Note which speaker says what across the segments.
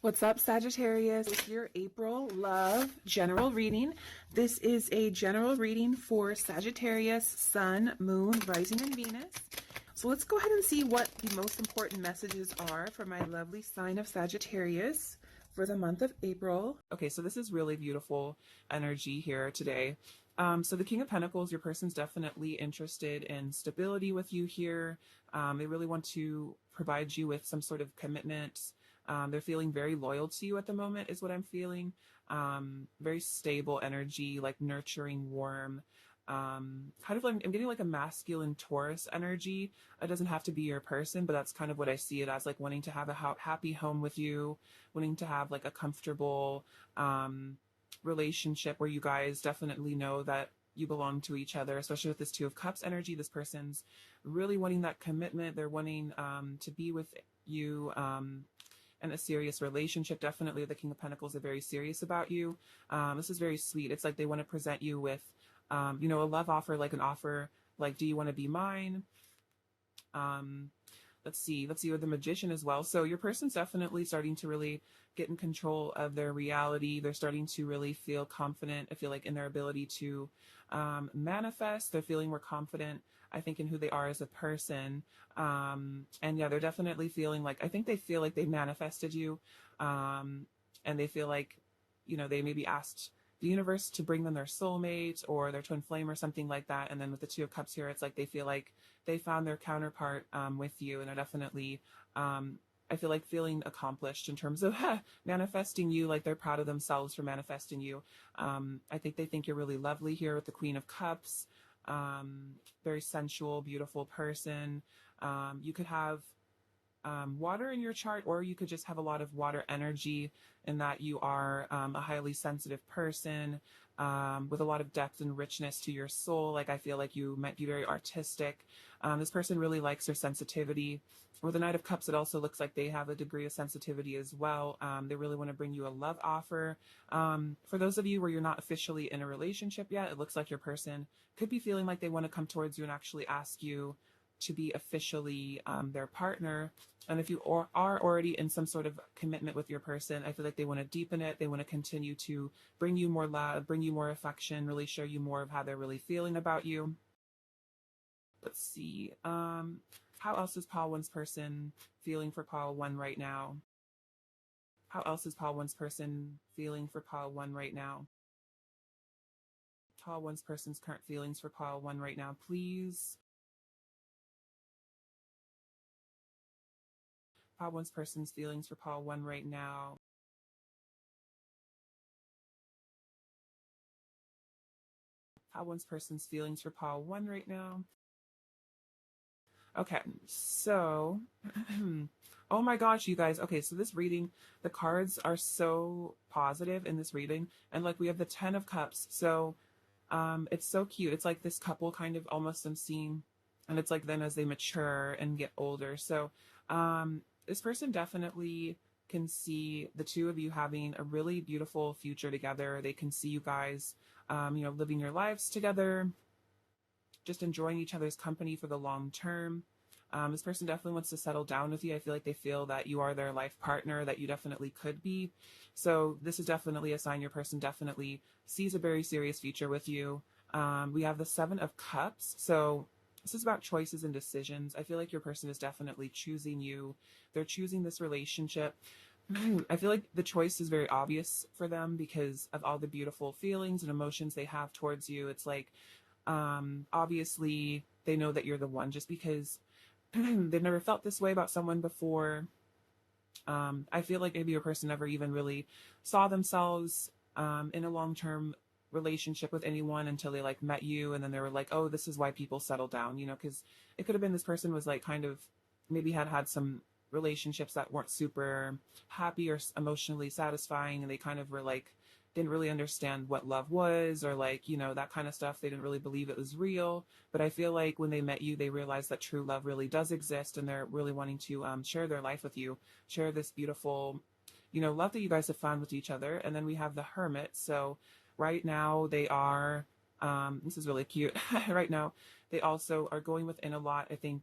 Speaker 1: What's up, Sagittarius? It's your April love general reading. This is a general reading for Sagittarius, Sun, Moon, Rising, and Venus. So let's go ahead and see what the most important messages are for my lovely sign of Sagittarius for the month of April. Okay, so this is really beautiful energy here today. So the King of Pentacles, your person's definitely interested in stability with you here. They really want to provide you with some sort of commitment. They're feeling very loyal to you at the moment is what I'm feeling. Very stable energy, like nurturing, warm. Kind of like I'm getting like a masculine Taurus energy. It doesn't have to be your person, but that's kind of what I see it as, like wanting to have a happy home with you, wanting to have like a comfortable relationship where you guys definitely know that you belong to each other, especially with this Two of Cups energy. This person's really wanting that commitment. They're wanting to be with you in a serious relationship. Definitely the King of Pentacles are very serious about you. This is very sweet. It's like they want to present you with a love offer, like an offer like, do you want to be mine? Let's see with the Magician as well. So your person's definitely starting to really get in control of their reality. They're starting to really feel confident, I feel like, in their ability to manifest. They're feeling more confident, I think, in who they are as a person. And yeah, they're definitely feeling like, I think they feel like they manifested you. And they feel like, they maybe asked the universe to bring them their soulmate or their twin flame or something like that. And then with the Two of Cups here, it's like they feel like they found their counterpart with you, and are definitely, I feel like, feeling accomplished in terms of manifesting you. Like they're proud of themselves for manifesting you. I think they think you're really lovely here with the Queen of Cups. Very sensual, beautiful person. You could have water in your chart, or you could just have a lot of water energy in that you are a highly sensitive person with a lot of depth and richness to your soul. Like I feel like you might be very artistic. This person really likes their sensitivity. With the Knight of Cups, it also looks like they have a degree of sensitivity as well. They really want to bring you a love offer. For those of you where you're not officially in a relationship yet, it looks like your person could be feeling like they want to come towards you and actually ask you to be officially their partner. And if you are already in some sort of commitment with your person, I feel like they want to deepen it. They want to continue to bring you more love, bring you more affection, really show you more of how they're really feeling about you. Let's see. How else is Pile 1's person feeling for Pile 1 right now? How else is Pile 1's person feeling for Pile 1 right now? Pile 1's person's current feelings for Pile 1 right now, please. Pile 1's person's feelings for Pile 1 right now. Pile 1's person's feelings for Pile 1 right now. Okay, so, oh my gosh, you guys. Okay, so this reading, the cards are so positive in this reading. And like we have the 10 of Cups. So it's so cute. It's like this couple kind of almost I'm seeing, and it's like then as they mature and get older. So this person definitely can see the two of you having a really beautiful future together. They can see you guys, living your lives together, just enjoying each other's company for the long term. This person definitely wants to settle down with you. I feel like they feel that you are their life partner, that you definitely could be. So this is definitely a sign your person definitely sees a very serious future with you. We have the 7 of Cups. So this is about choices and decisions. I feel like your person is definitely choosing you. They're choosing this relationship. I feel like the choice is very obvious for them because of all the beautiful feelings and emotions they have towards you. It's like, obviously they know that you're the one just because they've never felt this way about someone before. I feel like maybe your person never even really saw themselves in a long-term relationship with anyone until they like met you, and then they were like, oh, this is why people settle down, because it could have been this person was like kind of maybe had some relationships that weren't super happy or emotionally satisfying, and they kind of were like didn't really understand what love was, or like, that kind of stuff. They didn't really believe it was real. But I feel like when they met you, they realized that true love really does exist, and they're really wanting to share their life with you, share this beautiful, love that you guys have found with each other. And then we have the Hermit. So right now they are, this is really cute. Right now, they also are going within a lot, I think.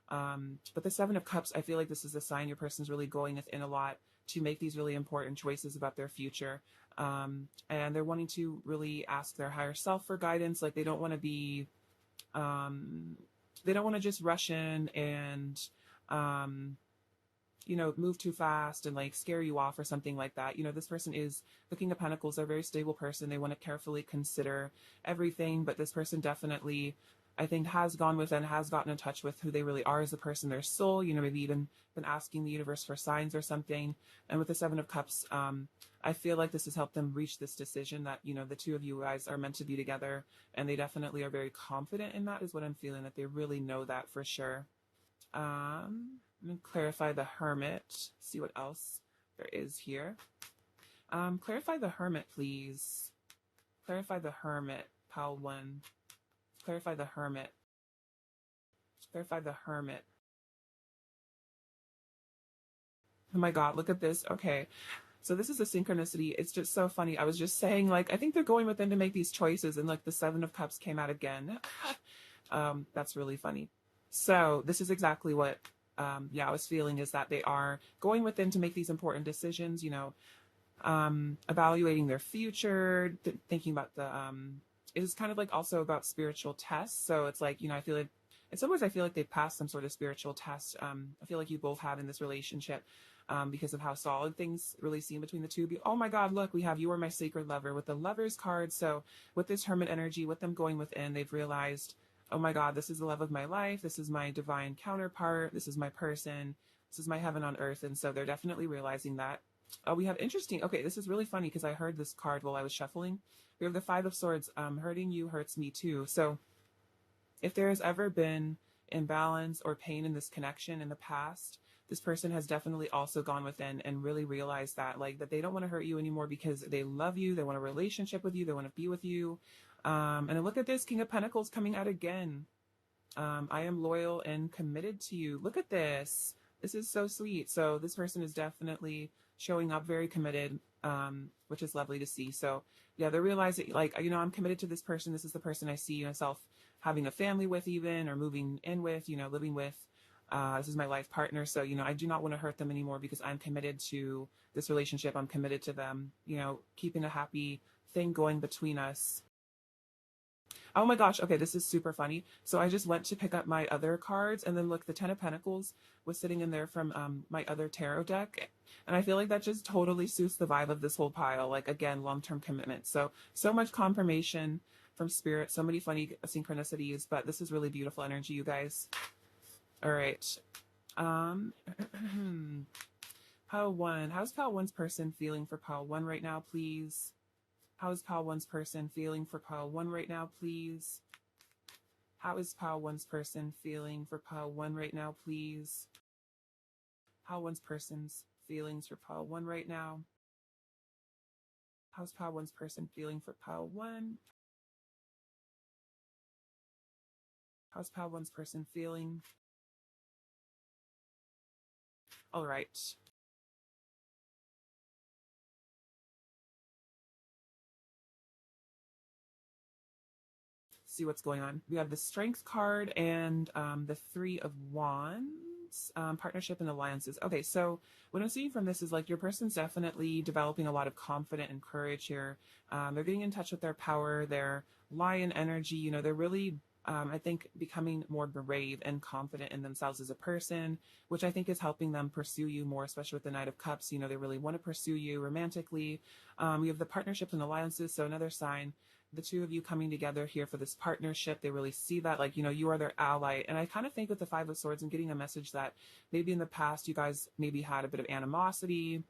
Speaker 1: But the 7 of Cups, I feel like this is a sign your person's really going within a lot to make these really important choices about their future. And they're wanting to really ask their higher self for guidance. Like they don't want to be, they don't want to just rush in and, you know, move too fast and like scare you off or something like that. You know, this person is the King of Pentacles. They're a very stable person. They want to carefully consider everything, but this person definitely, I think, has gone within, has gotten in touch with who they really are as a person, their soul, you know, maybe even been asking the universe for signs or something. And with the Seven of Cups, I feel like this has helped them reach this decision that, you know, the two of you guys are meant to be together, and they definitely are very confident in that, is what I'm feeling, that they really know that for sure. I'm going to clarify the Hermit, see what else there is here. Clarify the Hermit, please. Clarify the Hermit, pile 1. Clarify the Hermit. Clarify the Hermit. Oh my God, look at this. Okay. So this is a synchronicity. It's just so funny. I was just saying, like, I think they're going within to make these choices, and like the Seven of Cups came out again. That's really funny. So this is exactly what, yeah, I was feeling, is that they are going within to make these important decisions, you know, evaluating their future, thinking about the, it is kind of like also about spiritual tests. So it's like, you know, I feel like, in some ways I feel like they passed some sort of spiritual test. I feel like you both have in this relationship, because of how solid things really seem between the two of you. Oh my God, look, we have You Are My Sacred Lover with the Lovers card. So with this Hermit energy, with them going within, they've realized, oh my God, this is the love of my life. This is my divine counterpart. This is my person. This is my heaven on earth. And so they're definitely realizing that. Oh, we have interesting. Okay, this is really funny because I heard this card while I was shuffling. We have the Five of Swords. Hurting you hurts me too. So if there has ever been imbalance or pain in this connection in the past, this person has definitely also gone within and really realized that, like, that they don't want to hurt you anymore because they love you. They want a relationship with you. They want to be with you. And then look at this King of Pentacles coming out again. I am loyal and committed to you. Look at this. This is so sweet. So this person is definitely showing up very committed, which is lovely to see. So yeah, they're realizing, like, you know, I'm committed to this person. This is the person I see myself having a family with, even, or moving in with, you know, living with. This is my life partner. So, you know, I do not want to hurt them anymore because I'm committed to this relationship. I'm committed to them, you know, keeping a happy thing going between us. Oh my gosh. Okay, this is super funny. So I just went to pick up my other cards, and then look, the Ten of Pentacles was sitting in there from my other tarot deck. And I feel like that just totally suits the vibe of this whole pile. Like, again, long-term commitment. So much confirmation from Spirit, so many funny synchronicities, but this is really beautiful energy, you guys. All right. Pile 1. How's Pile 1's person feeling for Pile 1 right now, please? How is Pile 1's person feeling for Pile 1 right now, please? How is Pile 1's person feeling for Pile 1 right now, please? Pile 1's person's feelings for Pile 1 right now. How's Pile 1's person feeling for Pile 1? How's Pile 1's person feeling? All right. See what's going on. We have the Strength card and the Three of Wands, partnership and alliances. Okay, so what I'm seeing from this is, like, your person's definitely developing a lot of confidence and courage here. They're getting in touch with their power, their lion energy. You know, they're really, I think, becoming more brave and confident in themselves as a person, which I think is helping them pursue you more, especially with the Knight of Cups. You know, they really want to pursue you romantically. We have the partnerships and alliances, so another sign, the two of you coming together here for this partnership. They really see that, like, you know, you are their ally. And I kind of think with the Five of Swords, I'm getting a message that maybe in the past you guys maybe had a bit of animosity,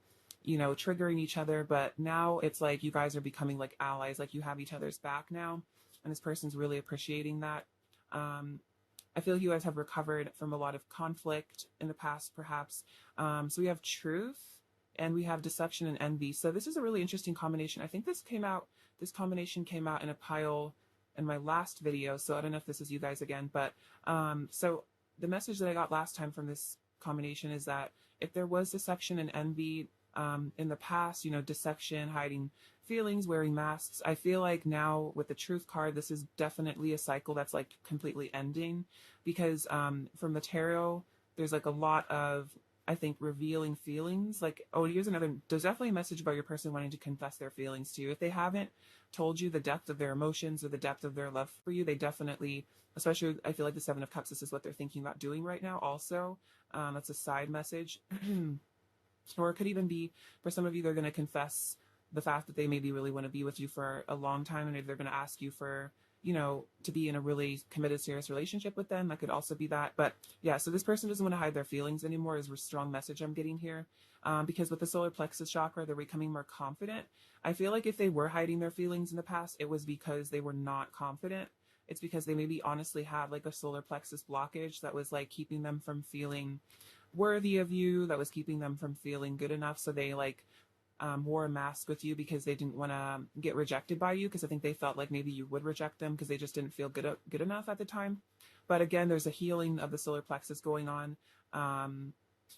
Speaker 1: you know, triggering each other, but now it's like you guys are becoming like allies, like you have each other's back now. And this person's really appreciating that. I feel you guys have recovered from a lot of conflict in the past, perhaps. So we have truth and we have deception and envy. So this is a really interesting combination. I think this combination came out in a pile in my last video. So I don't know if this is you guys again, but so the message that I got last time from this combination is that if there was deception and envy in the past, you know, deception, hiding feelings, wearing masks, I feel like now with the Truth card, this is definitely a cycle that's like completely ending, because from the tarot, there's like a lot of, I think revealing feelings. Like, oh, here's another, there's definitely a message about your person wanting to confess their feelings to you. If they haven't told you the depth of their emotions or the depth of their love for you, they definitely, especially I feel like the Seven of Cups, this is what they're thinking about doing right now also. That's a side message. Or it could even be, for some of you, they're going to confess the fact that they maybe really want to be with you for a long time, and maybe they're going to ask you for, you know, to be in a really committed, serious relationship with them. That could also be that. But yeah, so this person doesn't want to hide their feelings anymore is a strong message I'm getting here. Because with the solar plexus chakra, they're becoming more confident. I feel like if they were hiding their feelings in the past, it was because they were not confident. It's because they maybe honestly had like a solar plexus blockage that was like keeping them from feeling worthy of you, that was keeping them from feeling good enough. So they like wore a mask with you because they didn't want to get rejected by you, because I think they felt like maybe you would reject them because they just didn't feel good enough at the time. But again, there's a healing of the solar plexus going on.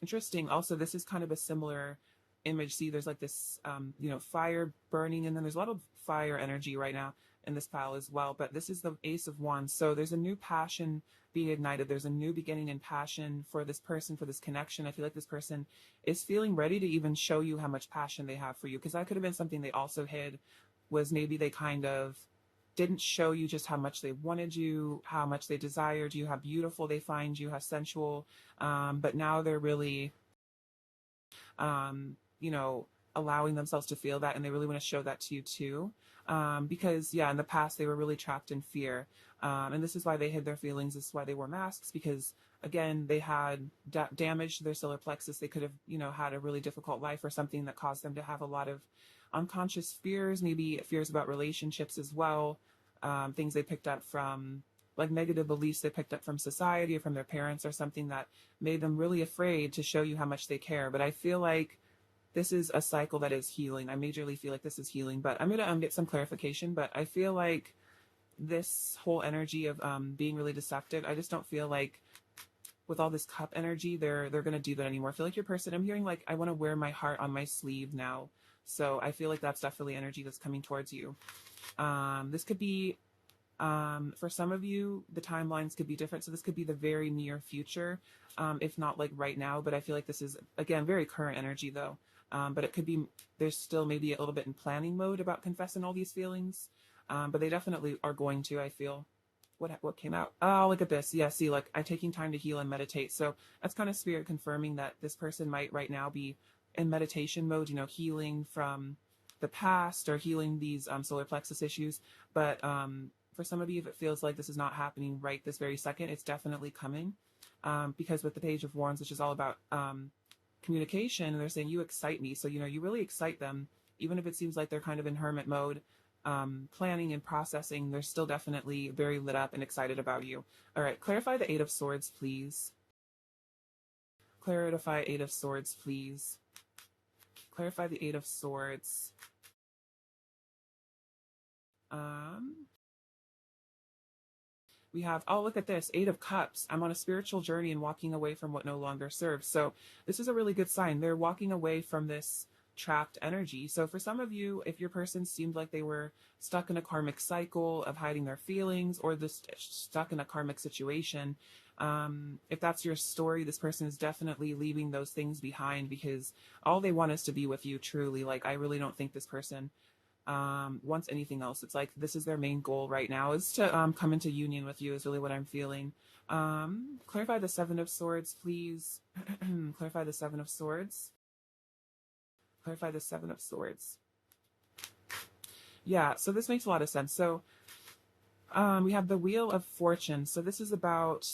Speaker 1: Interesting. Also, this is kind of a similar image. See, there's like this, you know, fire burning, and then there's a lot of fire energy right now in this pile as well. But this is the Ace of Wands. So there's a new passion being ignited. There's a new beginning in passion for this person, for this connection. I feel like this person is feeling ready to even show you how much passion they have for you, because that could have been something they also hid, was maybe they kind of didn't show you just how much they wanted you, how much they desired you, how beautiful they find you, how sensual. But now they're really, you know, allowing themselves to feel that, and they really want to show that to you too. Because yeah, in the past they were really trapped in fear. And this is why they hid their feelings. This is why they wore masks, because again, they had damage to their solar plexus. They could have, you know, had a really difficult life or something that caused them to have a lot of unconscious fears, maybe fears about relationships as well. Things they picked up from, like negative beliefs they picked up from society or from their parents, or something that made them really afraid to show you how much they care. But I feel like this is a cycle that is healing. I majorly feel like this is healing, but I'm going to get some clarification. But I feel like this whole energy of being really deceptive, I just don't feel like with all this cup energy, they're going to do that anymore. I feel like your person, I'm hearing like, I want to wear my heart on my sleeve now. So I feel like that's definitely energy that's coming towards you. This could be, for some of you, the timelines could be different. So this could be the very near future, if not like right now. But I feel like this is, again, very current energy though. But it could be, there's still maybe a little bit in planning mode about confessing all these feelings. But they definitely are going to, I feel. What came out? Oh, look at this. Yeah, see, like, I'm taking time to heal and meditate. So that's kind of spirit confirming that this person might right now be in meditation mode, you know, healing from the past or healing these solar plexus issues. But for some of you, if it feels like this is not happening right this very second, it's definitely coming. Because with the Page of Wands, which is all about communication, they're saying, you excite me. So, you know, you really excite them, even if it seems like they're kind of in hermit mode. Planning and processing, they're still definitely very lit up and excited about you. All right, clarify the Eight of Swords, please. Clarify Eight of Swords, please. Clarify the Eight of Swords. We have, oh, look at this, Eight of Cups. I'm on a spiritual journey and walking away from what no longer serves. So this is a really good sign. They're walking away from this trapped energy. So for some of you, if your person seemed like they were stuck in a karmic cycle of hiding their feelings, or this stuck in a karmic situation, if that's your story, this person is definitely leaving those things behind, because all they want is to be with you truly. Like, I really don't think this person wants anything else. It's like this is their main goal right now, is to come into union with you, is really what I'm feeling. Clarify the Seven of Swords, please. Clarify the Seven of Swords. Clarify the Seven of Swords. Yeah, so this makes a lot of sense. So we have the Wheel of Fortune. So this is about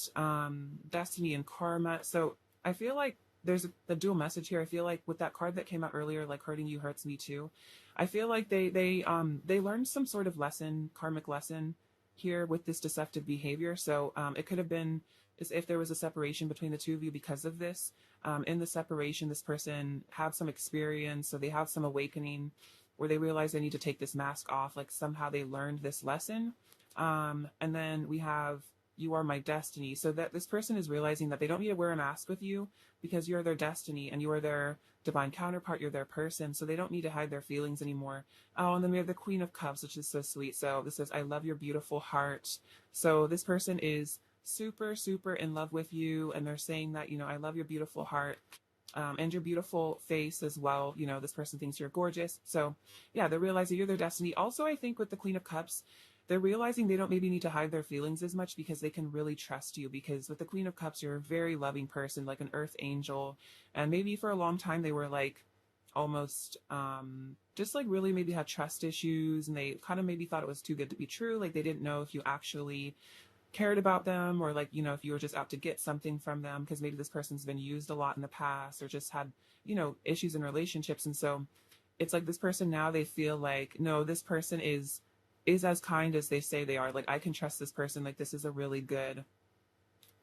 Speaker 1: destiny and karma. So I feel like there's a dual message here. I feel like with that card that came out earlier, like hurting you hurts me too, I feel like they learned some sort of lesson, karmic lesson here with this deceptive behavior. So it could have been as if there was a separation between the two of you because of this. In the separation, this person had some experience, so they have some awakening where they realize they need to take this mask off. Like somehow they learned this lesson. And then we have, you are my destiny. So that this person is realizing that they don't need to wear a mask with you, because you're their destiny and you are their divine counterpart. You're their person. So they don't need to hide their feelings anymore. Oh, and then we have the Queen of Cups, which is so sweet. So this says, I love your beautiful heart. So this person is super, super in love with you. And they're saying that, you know, I love your beautiful heart. and your beautiful face as well. You know, this person thinks you're gorgeous. So yeah, they're realizing you're their destiny. Also, I think with the Queen of Cups, they're realizing they don't maybe need to hide their feelings as much because they can really trust you. Because with the Queen of Cups, you're a very loving person, like an earth angel. And maybe for a long time they were like almost just like really maybe had trust issues, and they kind of maybe thought it was too good to be true. Like they didn't know if you actually cared about them, or like, you know, if you were just out to get something from them because maybe this person's been used a lot in the past or just had, you know, issues in relationships. And so it's like this person now, they feel like, no, this person is as kind as they say they are. Like I can trust this person. Like this is a really good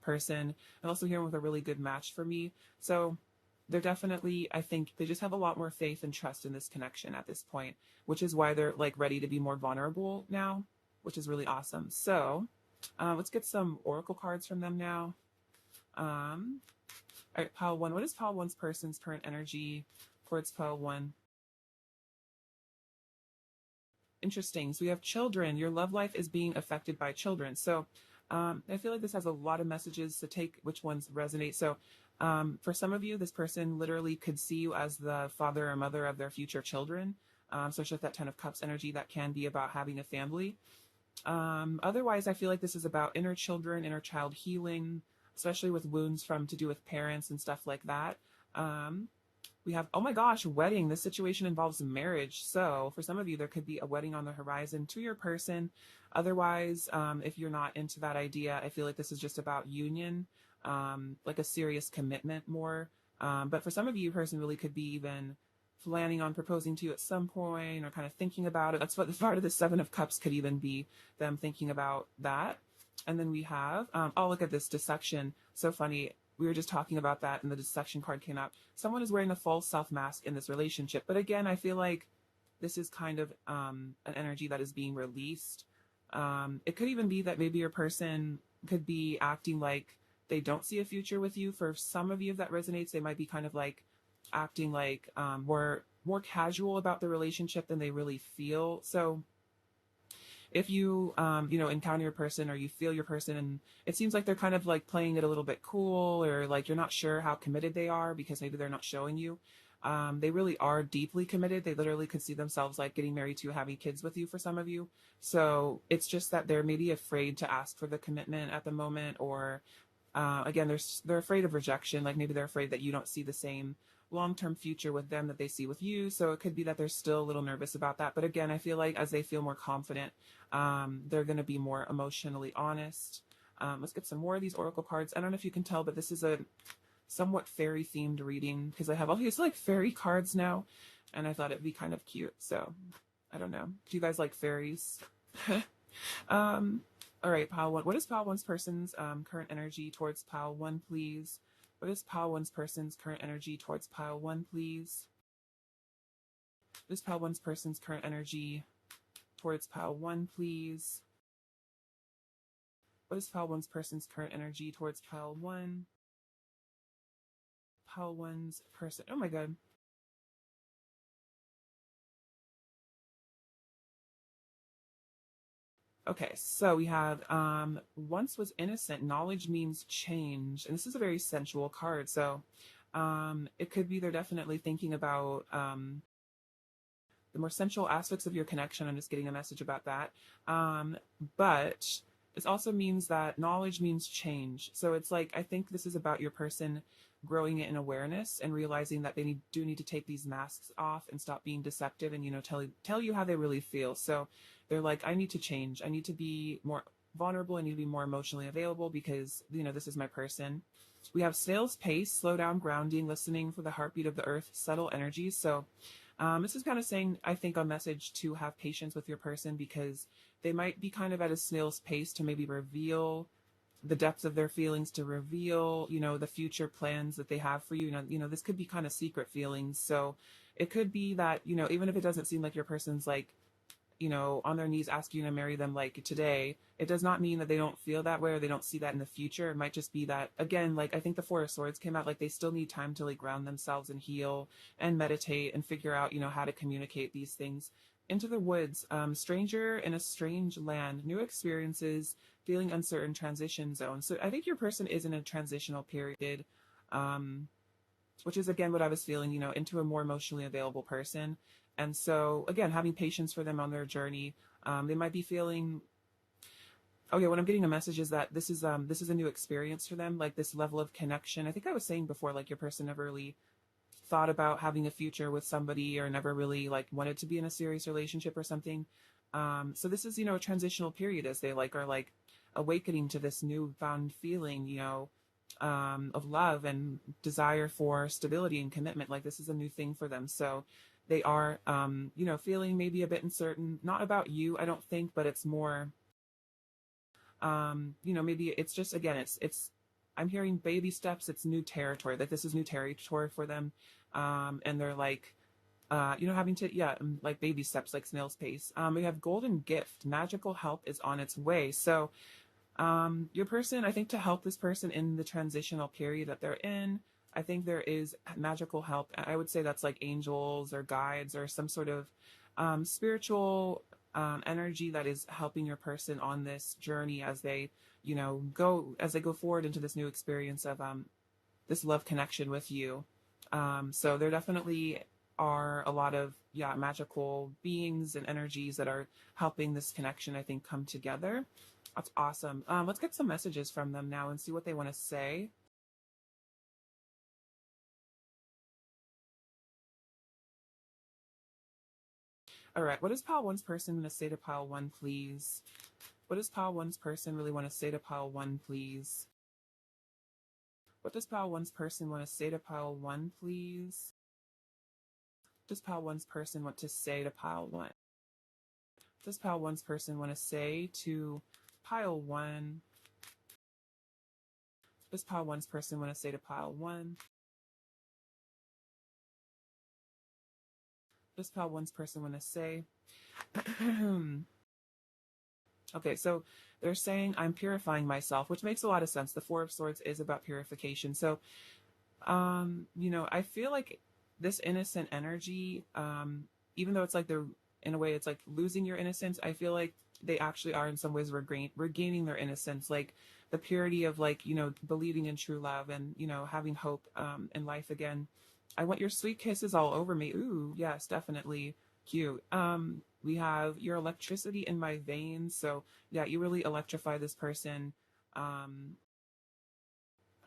Speaker 1: person. And also here with a really good match for me. So they're definitely, I think they just have a lot more faith and trust in this connection at this point, which is why they're like ready to be more vulnerable now, which is really awesome. So let's get some oracle cards from them now. All right, pile one. What is pile one's person's current energy towards pile one? Interesting. So we have children. Your love life is being affected by children. So I feel like this has a lot of messages to take which ones resonate. So for some of you, this person literally could see you as the father or mother of their future children. So it's just that 10 of Cups energy that can be about having a family. Otherwise, I feel like this is about inner children, inner child healing, especially with wounds from to do with parents and stuff like that. We have, oh my gosh, wedding. This situation involves marriage. So for some of you, there could be a wedding on the horizon to your person. Otherwise, if you're not into that idea, I feel like this is just about union, like a serious commitment more. But for some of you, your person really could be even planning on proposing to you at some point or kind of thinking about it. That's what the part of the Seven of Cups could even be, them thinking about that. And then we have, oh, look at this dissection. So funny. We were just talking about that and the dissection card came out. Someone is wearing a false self mask in this relationship. But again, I feel like this is kind of an energy that is being released. It could even be that maybe your person could be acting like they don't see a future with you. For some of you, if that resonates, they might be kind of like acting like more casual about the relationship than they really feel. So if you you know, encounter your person or you feel your person and it seems like they're kind of like playing it a little bit cool, or like you're not sure how committed they are because maybe they're not showing you, they really are deeply committed. They literally could see themselves like getting married to, having kids with you for some of you. So it's just that they're maybe afraid to ask for the commitment at the moment, or again, they're afraid of rejection. Like maybe they're afraid that you don't see the same long-term future with them that they see with you. So it could be that they're still a little nervous about that. But again, I feel like as they feel more confident, they're going to be more emotionally honest. Let's get some more of these oracle cards. I don't know if you can tell, but this is a somewhat fairy themed reading because I have all these like fairy cards now, and I thought it'd be kind of cute. So I don't know. Do you guys like fairies? All right, pile one. What is pile one's person's current energy towards pile one, please? What is pile one's person's current energy towards pile one, please? What is pile one's person's current energy towards pile one, please? What is pile one's person's current energy towards pile one? Pile one's person. Oh my god. Okay, so we have once was innocent, knowledge means change. And this is a very sensual card. So it could be they're definitely thinking about the more sensual aspects of your connection. I'm just getting a message about that. But this also means that knowledge means change. So it's like, I think this is about your person growing in awareness and realizing that they do need to take these masks off and stop being deceptive and, you know, tell you how they really feel. So they're like, I need to change. I need to be more vulnerable. I need to be more emotionally available because, you know, this is my person. We have snail's pace, slow down, grounding, listening for the heartbeat of the earth, subtle energies. So this is kind of saying, I think, a message to have patience with your person because they might be kind of at a snail's pace to maybe reveal the depths of their feelings, to reveal, you know, the future plans that they have for you. You know, this could be kind of secret feelings. So it could be that, you know, even if it doesn't seem like your person's like, you know, on their knees asking you to marry them like today, it does not mean that they don't feel that way or they don't see that in the future. It might just be that, again, like I think the Four of Swords came out, like they still need time to like ground themselves and heal and meditate and figure out, you know, how to communicate these things. Into the woods, stranger in a strange land, new experiences, feeling uncertain, transition zone. So I think your person is in a transitional period. which is again what I was feeling, into a more emotionally available person. And so again, having patience for them on their journey. They might be feeling, oh yeah, what I'm getting a message is that this is a new experience for them, like this level of connection. I think I was saying before, like your person never really thought about having a future with somebody, or never really like wanted to be in a serious relationship or something. So this is, a transitional period as they like are like awakening to this newfound feeling, of love and desire for stability and commitment. Like this is a new thing for them. So they are, feeling maybe a bit uncertain, not about you, I don't think, but it's more, maybe it's just, again, I'm hearing baby steps. It's new territory, that this is new territory for them. And they're like, having to, yeah, like baby steps, like snail's pace. We have golden gift, magical help is on its way. So, your person, I think, to help this person in the transitional period that they're in, I think there is magical help. I would say that's like angels or guides or some sort of spiritual energy that is helping your person on this journey as they, as they go forward into this new experience of this love connection with you. So there definitely are a lot of, yeah, magical beings and energies that are helping this connection, I think, come together. That's awesome. Let's get some messages from them now and see what they want to say. All right, what does Pile One's person want to say to Pile One, please? What does Pile One's person really want to say to Pile One, please? What does Pile One's person want to say to Pile One, please? What does Pile One's person want to say to Pile One? What does Pile One's person want to say to Pile One? What does Pile One's person want to say to Pile One? What does Pile One's person want to say? Okay, so they're saying I'm purifying myself, which makes a lot of sense. The Four of Swords is about purification. So, I feel like this innocent energy, even though it's like they're, in a way, it's like losing your innocence, I feel like they actually are in some ways regaining their innocence, like the purity of like, believing in true love and, having hope in life again. I want your sweet kisses all over me. Ooh, yes, definitely. Cute. We have your electricity in my veins. So yeah, you really electrify this person. Um,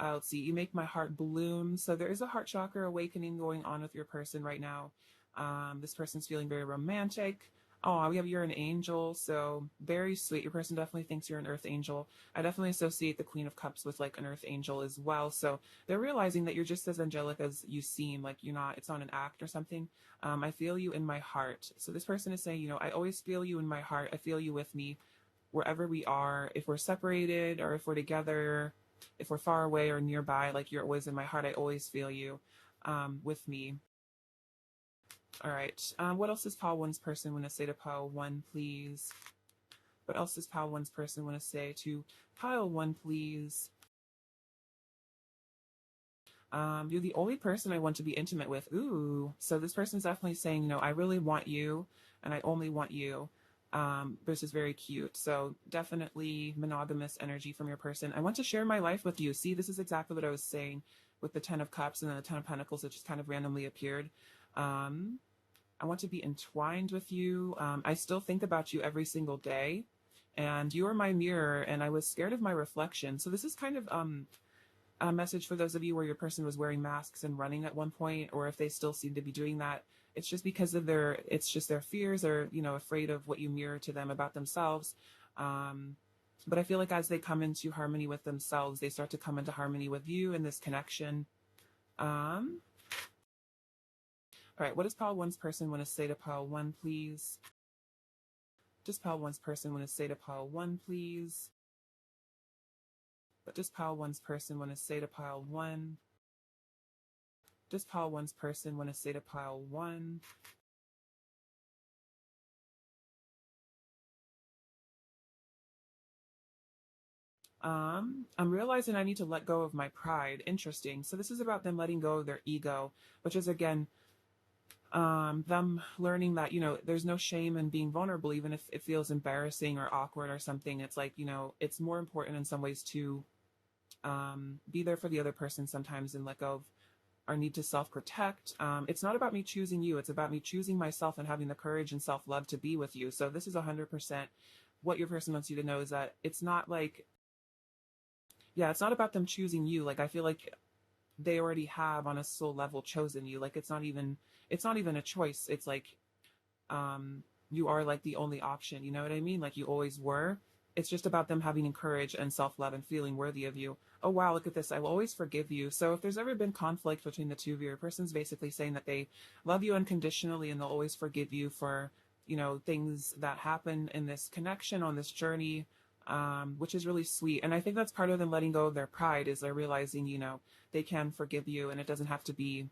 Speaker 1: let's see, you make my heart bloom. So there is a heart chakra awakening going on with your person right now. This person's feeling very romantic. Oh, we have you're an angel, so very sweet. Your person definitely thinks you're an earth angel. I definitely associate the Queen of Cups with like an earth angel as well. So they're realizing that you're just as angelic as you seem. Like you're not, it's not an act or something. I feel you in my heart. So this person is saying, I always feel you in my heart. I feel you with me wherever we are. If we're separated or if we're together, if we're far away or nearby, like you're always in my heart. I always feel you with me. All right. What else does Pile One's person want to say to Pile One, please? What else does Pile One's person want to say to Pile One, please? You're the only person I want to be intimate with. Ooh. So this person's definitely saying, I really want you and I only want you. This is very cute. So definitely monogamous energy from your person. I want to share my life with you. See, this is exactly what I was saying with the Ten of Cups and then the Ten of Pentacles that just kind of randomly appeared. I want to be entwined with you. I still think about you every single day. And you are my mirror, and I was scared of my reflection. So this is kind of a message for those of you where your person was wearing masks and running at one point, or if they still seem to be doing that. It's just because of it's just their fears or, afraid of what you mirror to them about themselves. But I feel like as they come into harmony with themselves, they start to come into harmony with you in this connection. All right, what does Pile One's person want to say to Pile One, please? Does Pile One's person want to say to Pile One, please? What does Pile One's person want to say to Pile One? Does Pile One's person want to say to Pile One? I'm realizing I need to let go of my pride. Interesting. So this is about them letting go of their ego, which is again, them learning that, there's no shame in being vulnerable, even if it feels embarrassing or awkward or something. It's like, it's more important in some ways to be there for the other person sometimes and let go our need to self-protect. It's not about me choosing you. It's about me choosing myself and having the courage and self-love to be with you. So this is 100% what your person wants you to know, is that it's not like, yeah, it's not about them choosing you. Like, I feel like they already have on a soul level chosen you. Like, it's not even a choice. It's like, you are like the only option. You know what I mean? Like, you always were. It's just about them having courage and self-love and feeling worthy of you. Oh wow, look at this. I will always forgive you. So if there's ever been conflict between the two of you, your person's basically saying that they love you unconditionally and they'll always forgive you for, you know, things that happen in this connection, on this journey, which is really sweet. And I think that's part of them letting go of their pride, is they're realizing, you know, they can forgive you and it doesn't have to be,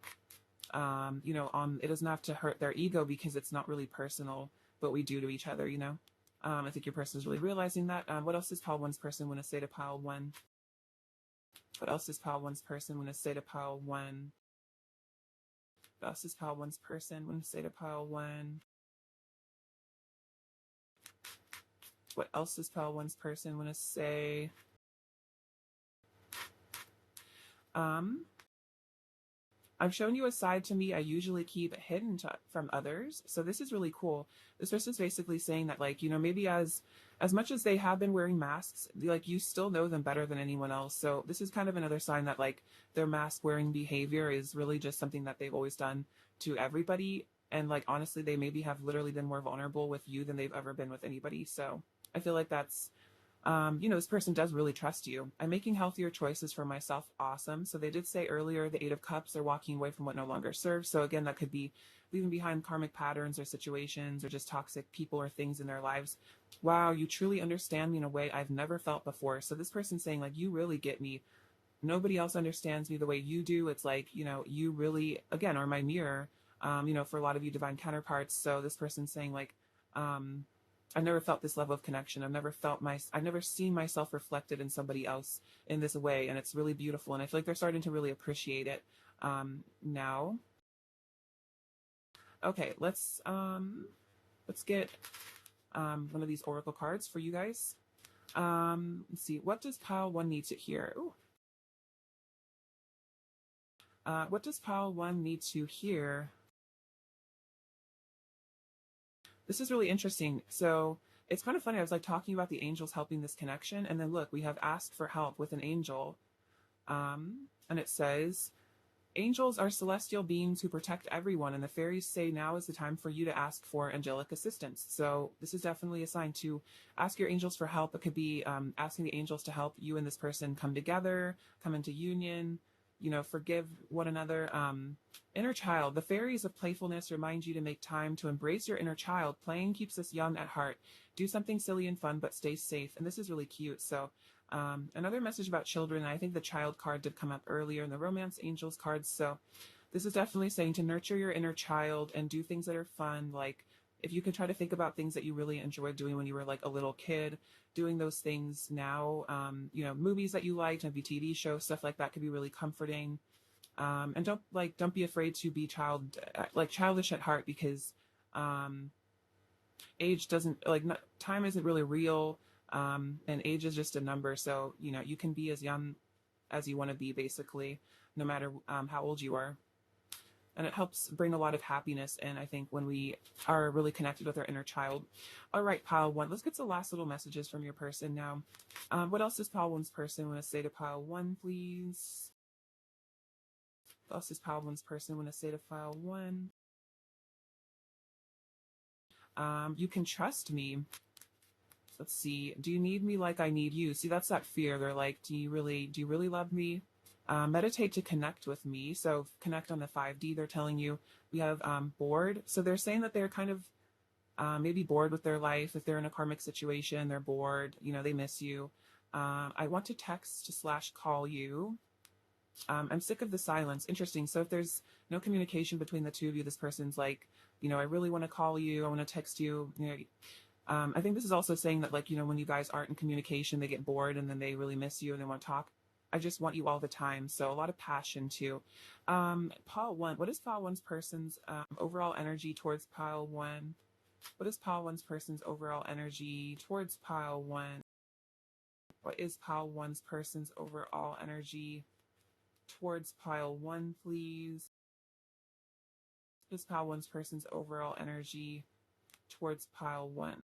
Speaker 1: you know, it doesn't have to hurt their ego, because it's not really personal what we do to each other, you know. I think your person is really realizing that. What else does pile one's person want to say to pile one? What else does pile one's person want to say to pile one? What else does pile one's person want to say to pile one? What else does pile one's person want to say? I've shown you a side to me I usually keep hidden from others. So this is really cool. This person's basically saying that, like, you know, maybe as much as they have been wearing masks, like, you still know them better than anyone else. So this is kind of another sign that, like, their mask wearing behavior is really just something that they've always done to everybody. And, like, honestly, they maybe have literally been more vulnerable with you than they've ever been with anybody. So I feel like that's, you know, this person does really trust you. I'm making healthier choices for myself. Awesome. So they did say earlier, the Eight of Cups, they're walking away from what no longer serves. So again, that could be leaving behind karmic patterns or situations or just toxic people or things in their lives. Wow, you truly understand me in a way I've never felt before. So this person's saying, like, you really get me. Nobody else understands me the way you do. It's like, you know, you really, again, are my mirror, you know, for a lot of you divine counterparts. So this person's saying, like, I've never felt this level of connection. I've never seen myself reflected in somebody else in this way. And it's really beautiful. And I feel like they're starting to really appreciate it, now. Okay, let's get, one of these oracle cards for you guys. Let's see. What does pile one need to hear? Ooh. What does pile one need to hear? This is really interesting. So it's kind of funny. I was like talking about the angels helping this connection, and then look, we have asked for help with an angel. And it says, angels are celestial beings who protect everyone, and the fairies say now is the time for you to ask for angelic assistance. So this is definitely a sign to ask your angels for help. It could be asking the angels to help you and this person come together, come into union, you know, forgive one another. Inner child. The fairies of playfulness remind you to make time to embrace your inner child. Playing keeps us young at heart. Do something silly and fun, but stay safe. And this is really cute. So another message about children. I think the child card did come up earlier in the romance angels cards. So this is definitely saying to nurture your inner child and do things that are fun. Like, if you can try to think about things that you really enjoyed doing when you were like a little kid, doing those things now, you know, movies that you liked, maybe TV shows, stuff like that could be really comforting. And don't be afraid to be childish at heart, because age doesn't, time isn't really real, and age is just a number. So, you know, you can be as young as you want to be, basically, no matter how old you are. And it helps bring a lot of happiness in, I think, when we are really connected with our inner child. All right, pile one. Let's get to the last little messages from your person now. What else does pile one's person want to say to pile one, please? What else does pile one's person want to say to pile one? You can trust me. Let's see. Do you need me like I need you? See, that's that fear. They're like, do you really love me? Meditate to connect with me. So connect on the 5D. They're telling you. We have bored. So they're saying that they're kind of maybe bored with their life. If they're in a karmic situation, they're bored. You know, they miss you. I want to text / call you. I'm sick of the silence. Interesting. So if there's no communication between the two of you, this person's like, you know, I really want to call you. I want to text you. You know, I think this is also saying that, like, you know, when you guys aren't in communication, they get bored and then they really miss you and they want to talk. I just want you all the time. So a lot of passion too. Pile one. What is pile one's person's overall energy towards pile one? What is pile one's person's overall energy towards pile one? What is pile one's person's overall energy towards pile one, please. Just pile one's person's overall energy towards pile one.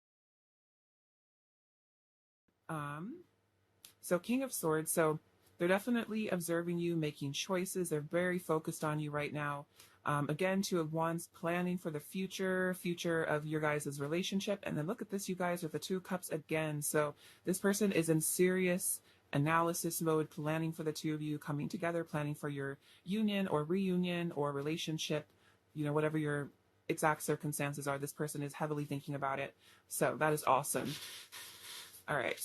Speaker 1: So King of Swords, so they're definitely observing you, making choices. They're very focused on you right now. Again, Two of Wands, planning for the future of your guys' relationship. And then look at this, you guys, with the Two of Cups again. So this person is in serious analysis mode, planning for the two of you coming together, planning for your union or reunion or relationship, you know, whatever your exact circumstances are. This person is heavily thinking about it. So that is awesome. All right.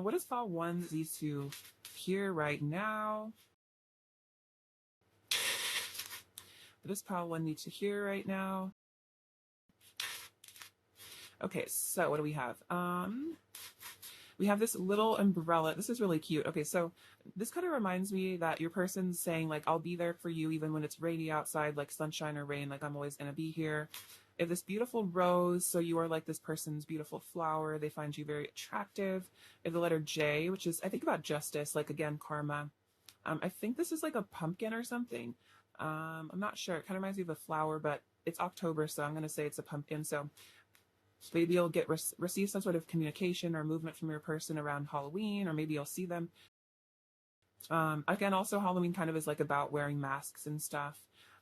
Speaker 1: What does file one need to hear right now? What does pile one need to hear right now? Okay, so what do we have? We have this little umbrella. This is really cute. Okay, so this kind of reminds me that your person's saying, like, I'll be there for you even when it's rainy outside, like sunshine or rain, like I'm always gonna be here. If this beautiful rose, so you are like this person's beautiful flower, they find you very attractive. If the letter J, which is, I think about justice, like again, karma. I think this is like a pumpkin or something. I'm not sure. It kind of reminds me of a flower, but it's October, so I'm going to say it's a pumpkin. So maybe you'll get receive some sort of communication or movement from your person around Halloween, or maybe you'll see them. Again, also Halloween kind of is like about wearing masks and stuff.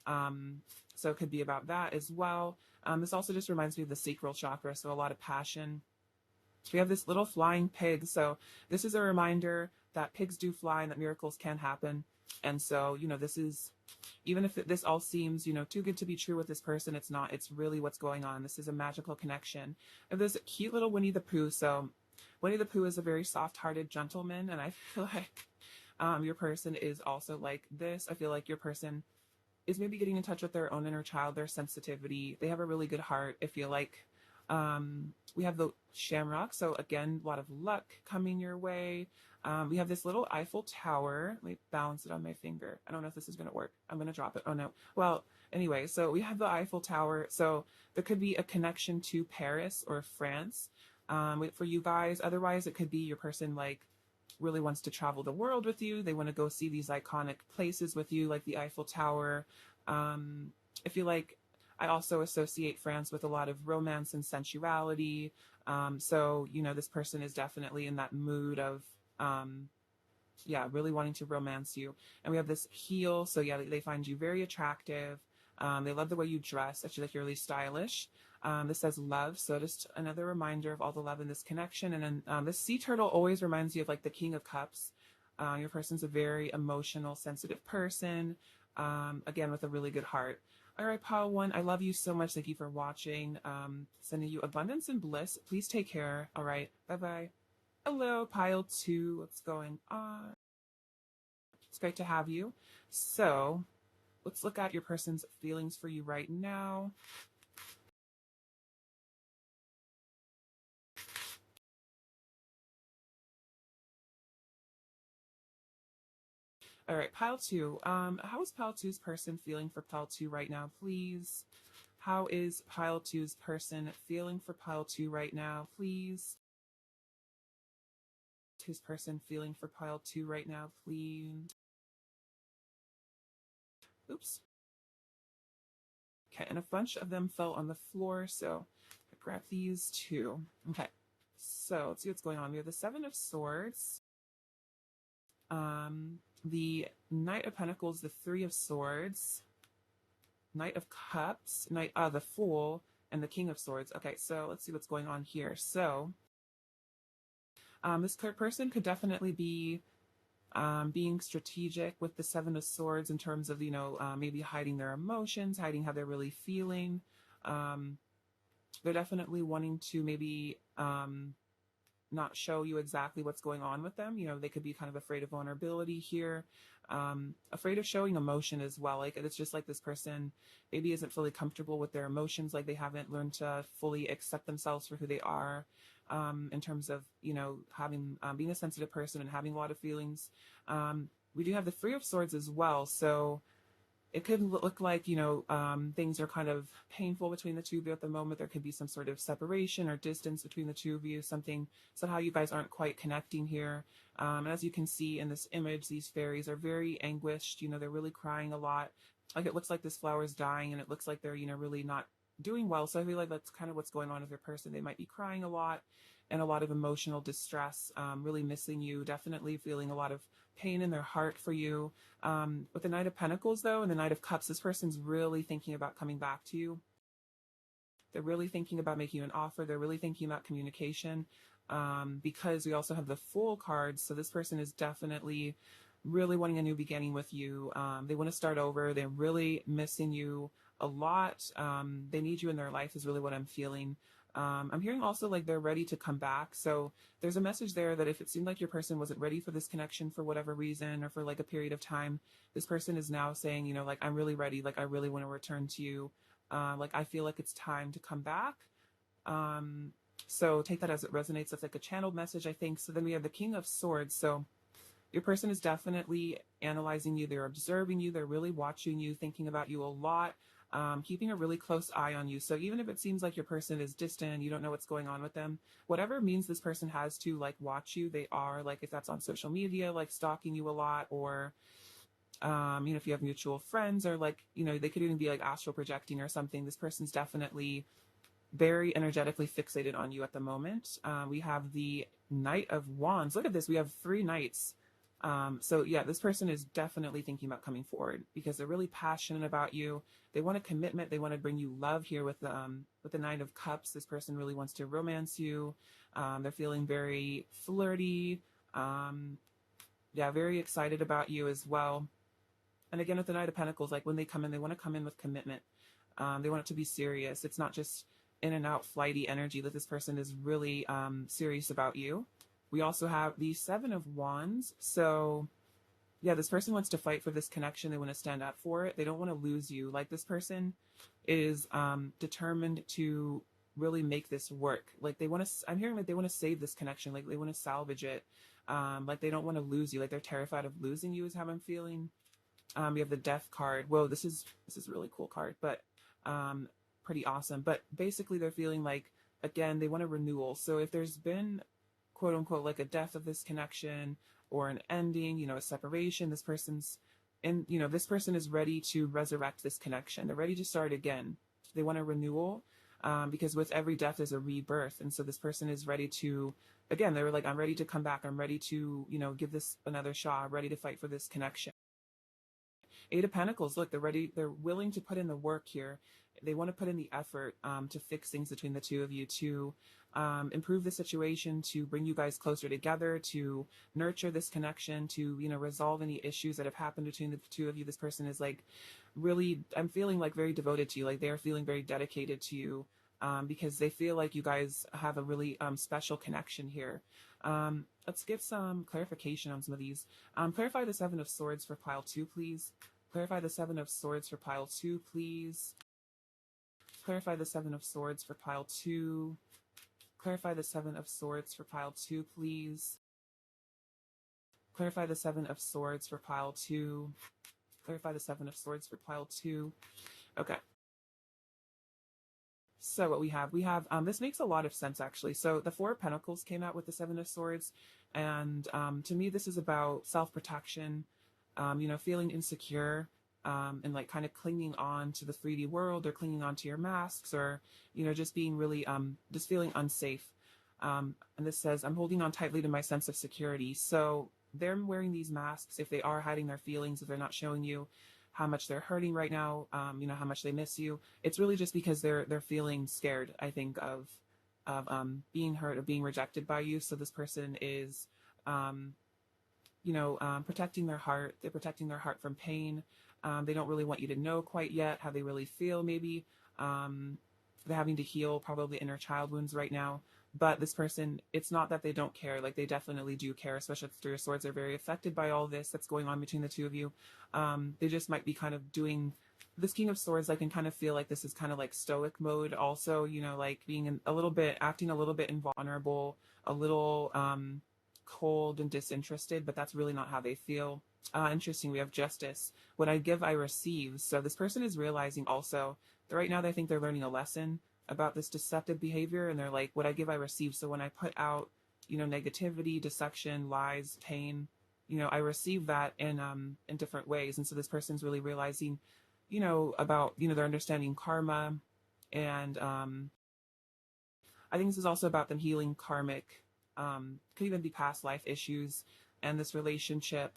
Speaker 1: So it could be about that as well. This also just reminds me of the sacral chakra, so a lot of passion. We have this little flying pig. So this is a reminder that pigs do fly and that miracles can happen. And so, you know, this is, even if this all seems, you know, too good to be true with this person, it's not. It's really what's going on. This is a magical connection. And there's a cute little Winnie the Pooh. So Winnie the Pooh is a very soft-hearted gentleman. And I feel like your person is also like this. I feel like your person is maybe getting in touch with their own inner child, their sensitivity. They have a really good heart. I feel like we have the shamrock. So again, a lot of luck coming your way. We have this little Eiffel Tower. Let me balance it on my finger. I don't know if this is going to work. I'm going to drop it. Oh, no. Well, anyway, so we have the Eiffel Tower. So there could be a connection to Paris or France for you guys. Otherwise, it could be your person like really wants to travel the world with you. They want to go see these iconic places with you, like the Eiffel Tower. I feel like I also associate France with a lot of romance and sensuality. So, you know, this person is definitely in that mood of, yeah, really wanting to romance you. And we have this heel. So yeah, they find you very attractive. They love the way you dress. I feel like you're really stylish. This says love. So just another reminder of all the love in this connection. And then this sea turtle always reminds you of like the King of Cups. Your person's a very emotional, sensitive person. Again, with a really good heart. All right, pile one, I love you so much. Thank you for watching. Sending you abundance and bliss. Please take care. All right, bye-bye. Hello, pile two. What's going on? It's great to have you. So let's look at your person's feelings for you right now. All right, pile two. How is pile two's person feeling for pile two right now, please? How is pile two's person feeling for pile two right now, please? His person feeling for pile two right now, please? Oops. Okay, and a bunch of them fell on the floor, so I grab these two. Okay, so let's see what's going on. We have the Seven of Swords, the Knight of Pentacles, the Three of Swords, Knight of Cups, the Fool, and the King of Swords. Okay, so let's see what's going on here. So this person could definitely be being strategic with the Seven of Swords in terms of, you know, maybe hiding their emotions, hiding how they're really feeling. They're definitely wanting to maybe not show you exactly what's going on with them. You know, they could be kind of afraid of vulnerability here, afraid of showing emotion as well. Like, it's just like this person maybe isn't fully comfortable with their emotions. Like, they haven't learned to fully accept themselves for who they are, in terms of, you know, having, being a sensitive person and having a lot of feelings. We do have the Three of Swords as well. So it could look like, things are kind of painful between the two of you at the moment. There could be some sort of separation or distance between the two of you, something, somehow you guys aren't quite connecting here. And as you can see in this image, these fairies are very anguished, they're really crying a lot. Like it looks like this flower is dying and it looks like they're, really not doing well. So I feel like that's kind of what's going on with your person. They might be crying a lot and a lot of emotional distress, really missing you, definitely feeling a lot of pain in their heart for you. With the Knight of Pentacles, though, and the Knight of Cups, this person's really thinking about coming back to you. They're really thinking about making you an offer. They're really thinking about communication, because we also have the Fool card. So this person is definitely really wanting a new beginning with you. They want to start over. They're really missing you a lot. They need you in their life is really what I'm feeling. I'm hearing also like they're ready to come back. So there's a message there that if it seemed like your person wasn't ready for this connection for whatever reason or for like a period of time, this person is now saying, like, I'm really ready. Like, I really want to return to you. Like, I feel like it's time to come back. So take that as it resonates. That's like a channeled message, I think. So then we have the King of Swords. So your person is definitely analyzing you. They're observing you. They're really watching you, thinking about you a lot. Keeping a really close eye on you. So even if it seems like your person is distant, you don't know what's going on with them, whatever means this person has to like watch you, they are, like if that's on social media, like stalking you a lot, or if you have mutual friends, or like, they could even be like astral projecting or something. This person's definitely very energetically fixated on you at the moment. We have the Knight of Wands. Look at this. We have 3 knights. So yeah, this person is definitely thinking about coming forward because they're really passionate about you. They want a commitment. They want to bring you love here with the Nine of Cups. This person really wants to romance you. They're feeling very flirty. Yeah, very excited about you as well. And again, with the Knight of Pentacles, like when they come in, they want to come in with commitment. They want it to be serious. It's not just in and out flighty energy, that this person is really serious about you. We also have the Seven of Wands. So yeah, this person wants to fight for this connection. They want to stand up for it. They don't want to lose you. Like this person is determined to really make this work. Like they want to, I'm hearing like they want to save this connection. Like they want to salvage it. Like they don't want to lose you. Like they're terrified of losing you is how I'm feeling. We have the Death card. Whoa, this is a really cool card, but pretty awesome. But basically they're feeling like, again, they want a renewal. So if there's been quote unquote like a death of this connection or an ending, a separation, this person's this person is ready to resurrect this connection. They're ready to start again. They want a renewal, because with every death is a rebirth. And so this person is ready to, again, they were like, I'm ready to come back. I'm ready to, give this another shot. I'm ready to fight for this connection. 8 of Pentacles, look, they're willing to put in the work here. They want to put in the effort to fix things between the two of you, to improve the situation, to bring you guys closer together, to nurture this connection, to, resolve any issues that have happened between the two of you. This person is like really, I'm feeling like very devoted to you. Like they're feeling very dedicated to you, because they feel like you guys have a really special connection here. Let's get some clarification on some of these. Clarify the Seven of Swords for pile 2, please. Clarify the Seven of Swords for pile 2, please. Clarify the Seven of Swords for pile 2. Clarify the Seven of Swords for pile 2, please. Clarify the Seven of Swords for pile 2. Clarify the Seven of Swords for pile 2. Okay. So what we have, this makes a lot of sense actually. So the 4 of Pentacles came out with the 7 of Swords. And to me, this is about self-protection, feeling insecure, and like kind of clinging on to the 3D world, or clinging on to your masks, or, just being really, just feeling unsafe. And this says, I'm holding on tightly to my sense of security. So they're wearing these masks if they are hiding their feelings, if they're not showing you how much they're hurting right now, how much they miss you. It's really just because they're feeling scared, I think, of being hurt, of being rejected by you. So this person is, protecting their heart. They're protecting their heart from pain. They don't really want you to know quite yet how they really feel, maybe. They're having to heal probably inner child wounds right now. But this person, it's not that they don't care. Like, they definitely do care, especially with 3 of Swords. They're very affected by all this that's going on between the two of you. They just might be kind of doing this King of Swords. I can kind of feel like this is kind of like stoic mode also, like being acting a little bit invulnerable, a little cold and disinterested, but that's really not how they feel. Interesting. We have justice. What I give, I receive. So this person is realizing also that right now they think they're learning a lesson about this deceptive behavior, and they're like, what I give, I receive. So when I put out, negativity, deception, lies, pain, I receive that in different ways. And so this person's really realizing, about, they're understanding karma. And I think this is also about them healing karmic, could even be past life issues and this relationship.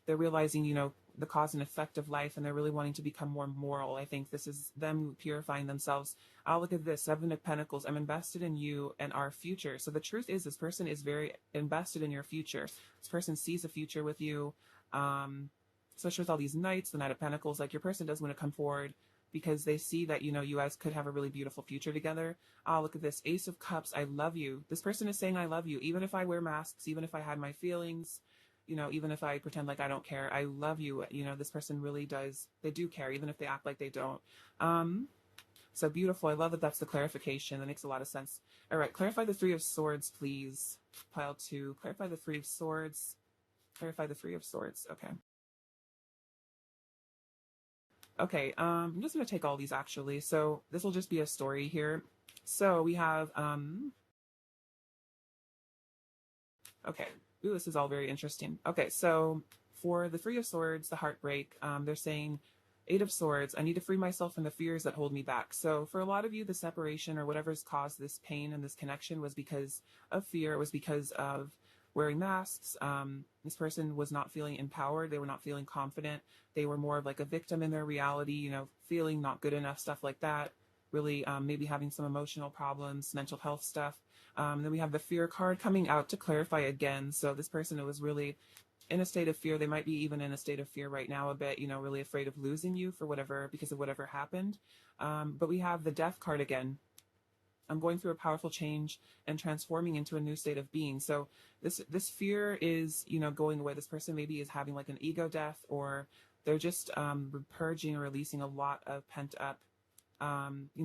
Speaker 1: They're realizing, the cause and effect of life, and they're really wanting to become more moral. I think this is them purifying themselves. Oh, look at this, Seven of Pentacles. I'm invested in you and our future. So the truth is, this person is very invested in your future. This person sees a future with you, especially with all these knights, the Knight of Pentacles. Like, your person does want to come forward because they see that, you guys could have a really beautiful future together. Oh, look at this, Ace of Cups. I love you. This person is saying, I love you. Even if I wear masks, even if I hide my feelings, even if I pretend like I don't care, I love you. This person really does. They do care, even if they act like they don't. So beautiful. I love that that's the clarification. That makes a lot of sense. All right, clarify the Three of Swords, please. Pile 2. Clarify the Three of Swords. Clarify the Three of Swords. Okay. Okay, I'm just going to take all these, actually. So this will just be a story here. So we have, okay. Ooh, this is all very interesting. Okay, so for the Three of Swords, the heartbreak, they're saying, Eight of Swords, I need to free myself from the fears that hold me back. So for a lot of you, the separation or whatever's caused this pain and this connection was because of fear. It was because of wearing masks. This person was not feeling empowered. They were not feeling confident. They were more of like a victim in their reality, feeling not good enough, stuff like that. Really, maybe having some emotional problems, mental health stuff. Then we have the fear card coming out to clarify again. So this person was really in a state of fear. They might be even in a state of fear right now a bit, really afraid of losing you because of whatever happened. But we have the Death card again. I'm going through a powerful change and transforming into a new state of being. So this fear is, going away. This person maybe is having like an ego death, or they're just purging or releasing a lot of pent up,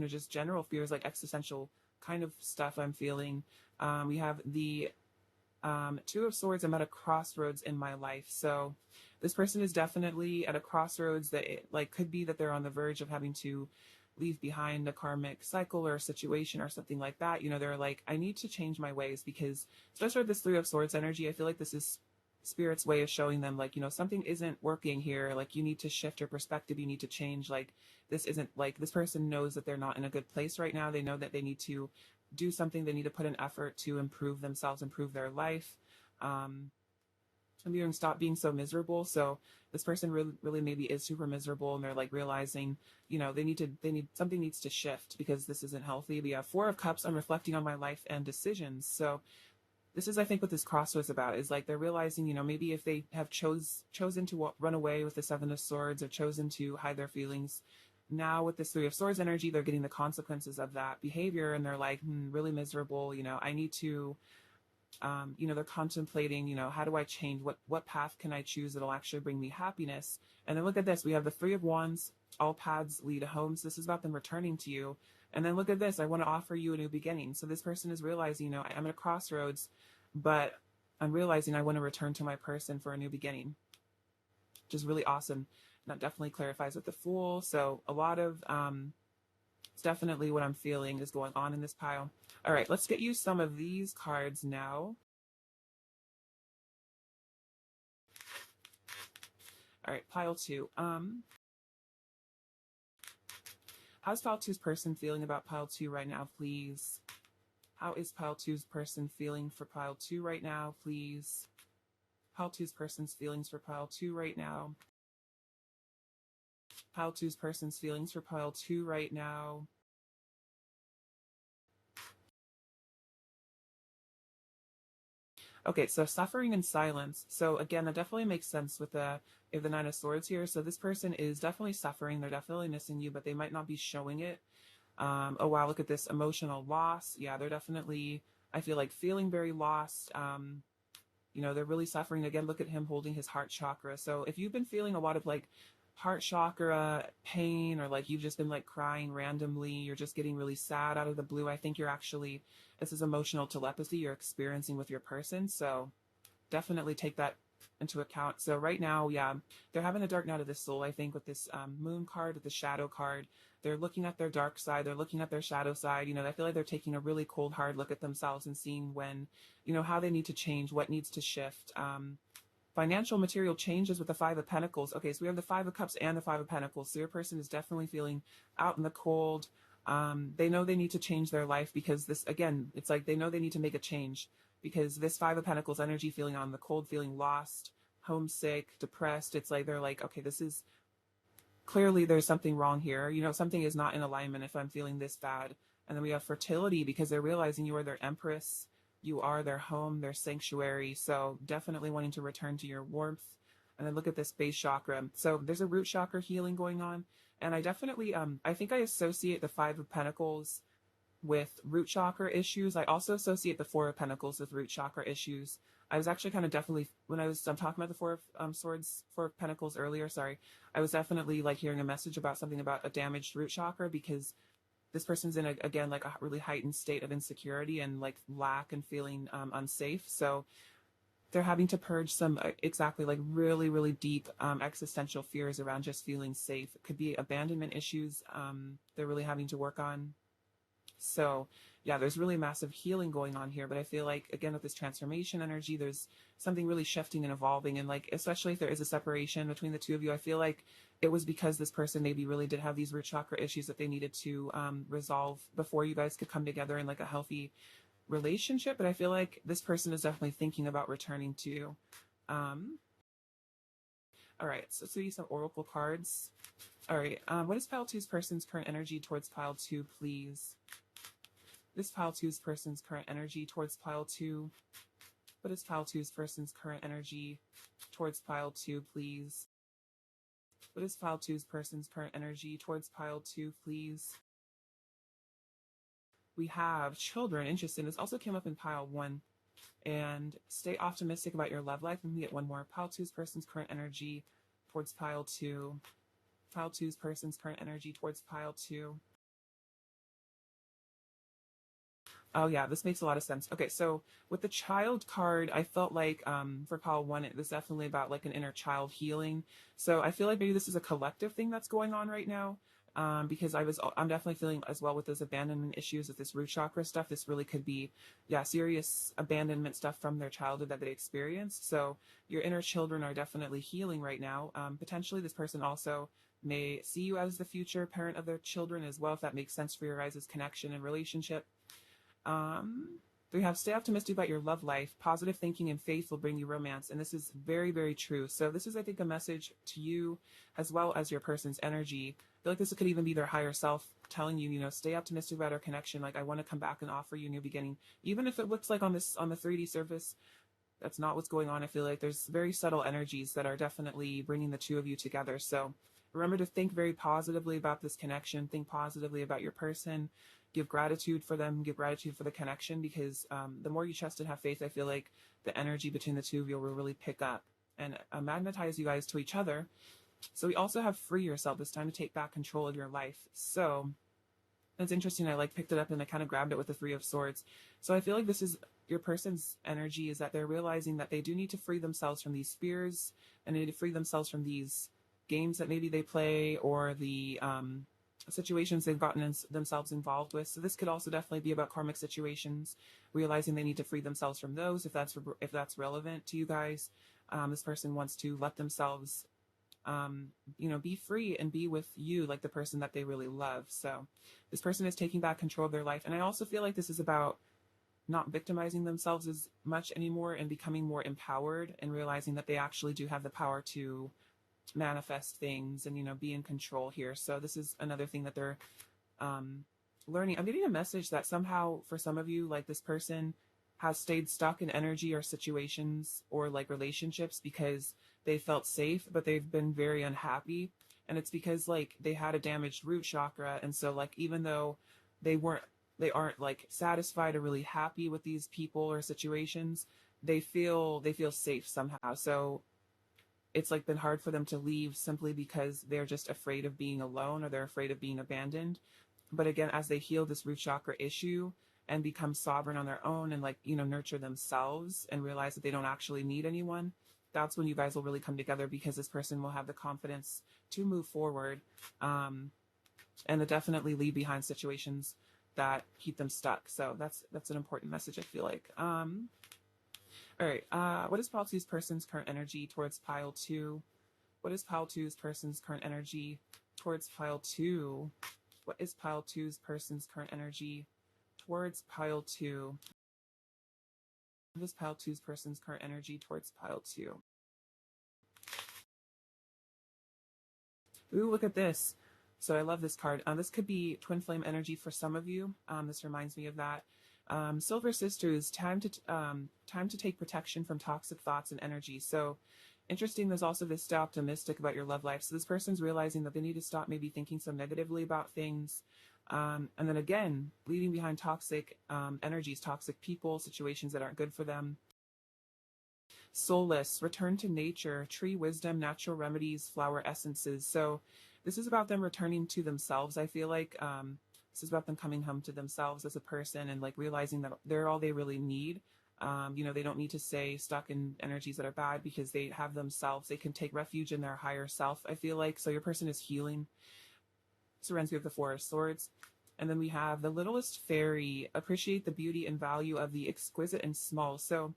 Speaker 1: just general fears, like existential kind of stuff I'm feeling. We have the Two of Swords. I'm at a crossroads in my life. So this person is definitely at a crossroads that could be that they're on the verge of having to leave behind a karmic cycle or a situation or something like that. They're like, I need to change my ways, because especially with this Three of Swords energy, I feel like this is Spirit's way of showing them, like, something isn't working here. Like, you need to shift your perspective. You need to change. Like, this isn't, like, this person knows that they're not in a good place right now. They know that they need to do something. They need to put an effort to improve themselves, improve their life. And stop being so miserable. So this person really maybe is super miserable, and they're like realizing, something needs to shift because this isn't healthy. We have Four of Cups. I'm reflecting on my life and decisions. So this is, I think, what this crossroads about is, like, they're realizing, maybe if they have chosen to run away with the Seven of Swords, or chosen to hide their feelings, now with this Three of Swords energy, they're getting the consequences of that behavior, and they're like, really miserable. I need to, they're contemplating, how do I change? What path can I choose that'll actually bring me happiness? And then look at this. We have the Three of Wands. All paths lead home. So this is about them returning to you. And then look at this. I want to offer you a new beginning. So this person is realizing, I'm at a crossroads, but I'm realizing I want to return to my person for a new beginning, which is really awesome. And that definitely clarifies with the Fool. So a lot of, it's definitely what I'm feeling is going on in this pile. All right, let's get you some of these cards now. All right, pile 2. How's pile 2's person feeling about pile 2 right now, please? How is pile 2's person feeling for pile 2 right now, please? Pile 2's person's feelings for pile 2 right now. Pile 2's person's feelings for pile 2 right now. Okay, so suffering in silence. So again, that definitely makes sense with the Nine of Swords here. So this person is definitely suffering. They're definitely missing you, but they might not be showing it. Oh wow, look at this emotional loss. Yeah, they're definitely, I feel like, feeling very lost. They're really suffering. Again, look at him holding his heart chakra. So if you've been feeling a lot of like heart chakra pain, or like you've just been like crying randomly, you're just getting really sad out of the blue, I think this is emotional telepathy you're experiencing with your person. So definitely take that into account. So right now, yeah, they're having a dark night of the soul, I think, with this moon card, with the shadow card. They're looking at their dark side. They're looking at their shadow side. You know, I feel like they're taking a really cold, hard look at themselves and seeing when, you know, how they need to change, what needs to shift. Financial material changes with the Five of Pentacles. Okay, so we have the Five of Cups and the Five of Pentacles. So your person is definitely feeling out in the cold. They know they need to change their life because this, again, it's like they know they need to make a change because this Five of Pentacles energy, feeling on the cold, feeling lost, homesick, depressed. It's like they're like, okay, this is clearly there's something wrong here. You know, something is not in alignment if I'm feeling this bad. And then we have fertility because they're realizing you are their empress. You are their home, their sanctuary. So definitely wanting to return to your warmth. And then look at this base chakra. So there's a root chakra healing going on. And I definitely, I think I associate the Five of Pentacles with root chakra issues. I also associate the Four of Pentacles with root chakra issues. I was actually kind of definitely, when I'm talking about the Four of Swords, Four of Pentacles earlier, sorry, I was definitely like hearing a message about something about a damaged root chakra because this person's in, again, like a really heightened state of insecurity and like lack and feeling unsafe. So they're having to purge some, exactly, like really, really deep existential fears around just feeling safe. It could be abandonment issues they're really having to work on. So yeah, there's really massive healing going on here. But I feel like, again, with this transformation energy, there's something really shifting and evolving. And like, especially if there is a separation between the two of you, I feel like it was because this person maybe really did have these root chakra issues that they needed to resolve before you guys could come together in like a healthy relationship. But I feel like this person is definitely thinking about returning to you. All right, so let's see some oracle cards. All right, what is pile two's person's current energy towards pile two, please? This pile two's person's current energy towards pile two. What is pile two's person's current energy towards pile two, please? What is pile two's person's current energy towards pile two, please? We have children. Interesting. This also came up in pile one. And stay optimistic about your love life. And we get one more. Pile two's person's current energy towards pile two. Pile two's person's current energy towards pile two. Oh yeah, this makes a lot of sense. Okay, so with the child card, I felt like for pile one, it was definitely about like an inner child healing. So I feel like maybe this is a collective thing that's going on right now. Because I'm definitely feeling as well with those abandonment issues with this root chakra stuff. This really could be, yeah, serious abandonment stuff from their childhood that they experienced. So your inner children are definitely healing right now. Potentially this person also may see you as the future parent of their children as well, if that makes sense for your guys' connection and relationship. We have stay optimistic about your love life. Positive thinking and faith will bring you romance. And this is very, very true. So this is, I think, a message to you as well as your person's energy. I feel like this could even be their higher self telling you, you know, stay optimistic about our connection. Like, I want to come back and offer you a new beginning. Even if it looks like on the 3D surface, that's not what's going on. I feel like there's very subtle energies that are definitely bringing the two of you together. So remember to think very positively about this connection. Think positively about your person. Give gratitude for them, give gratitude for the connection, because the more you trust and have faith, I feel like the energy between the two of you will really pick up and magnetize you guys to each other. So we also have free yourself. It's time to take back control of your life. So it's interesting. I like picked it up and I kind of grabbed it with the Three of Swords. So I feel like this is your person's energy, is that they're realizing that they do need to free themselves from these fears and they need to free themselves from these games that maybe they play or the situations they've gotten themselves involved with. So this could also definitely be about karmic situations, realizing they need to free themselves from those if that's relevant to you guys. This person wants to let themselves be free and be with you, like the person that they really love. So this person is taking back control of their life. And I also feel like this is about not victimizing themselves as much anymore and becoming more empowered and realizing that they actually do have the power to manifest things and, be in control here. So this is another thing that they're learning. I'm getting a message that somehow for some of you, like this person has stayed stuck in energy or situations or like relationships because they felt safe, but they've been very unhappy. And it's because like they had a damaged root chakra. And so like, even though they aren't like satisfied or really happy with these people or situations, they feel safe somehow. So it's like been hard for them to leave simply because they're just afraid of being alone or they're afraid of being abandoned. But again, as they heal this root chakra issue and become sovereign on their own and nurture themselves and realize that they don't actually need anyone, that's when you guys will really come together, because this person will have the confidence to move forward, and to definitely leave behind situations that keep them stuck. So that's an important message, I feel like. All right. What is pile two's person's current energy towards pile two? What is pile two's person's current energy towards pile two? What is pile two's person's current energy towards pile two? What is pile two's person's current energy towards pile two? Ooh, look at this. So I love this card. This could be twin flame energy for some of you. This reminds me of that. Silver Sisters, time to take protection from toxic thoughts and energy. So interesting, there's also this stay optimistic about your love life. So this person's realizing that they need to stop maybe thinking so negatively about things. And then again, leaving behind toxic energies, toxic people, situations that aren't good for them. Soulless, return to nature, tree wisdom, natural remedies, flower essences. So this is about them returning to themselves. I feel like this is about them coming home to themselves as a person, and like realizing that they're all they really need. They don't need to stay stuck in energies that are bad, because they have themselves. They can take refuge in their higher self, I feel like. So your person is healing. So reminds me of the Four of Swords. And then we have the littlest fairy, appreciate the beauty and value of the exquisite and small. So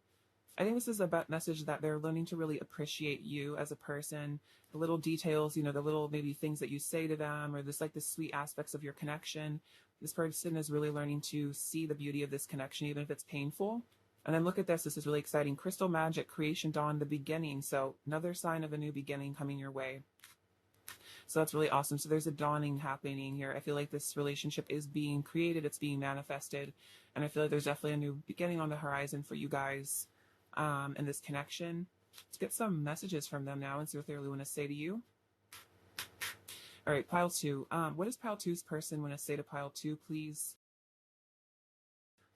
Speaker 1: I think this is a message that they're learning to really appreciate you as a person, the little details, the little maybe things that you say to them, or this like the sweet aspects of your connection. This person is really learning to see the beauty of this connection, even if it's painful. And then look at this. This is really exciting. Crystal magic, creation, dawn, the beginning. So another sign of a new beginning coming your way. So that's really awesome. So there's a dawning happening here. I feel like this relationship is being created. It's being manifested. And I feel like there's definitely a new beginning on the horizon for you guys. And this connection. Let's get some messages from them now and see what they really want to say to you. All right, pile two. What does pile two's person want to say to pile two, please?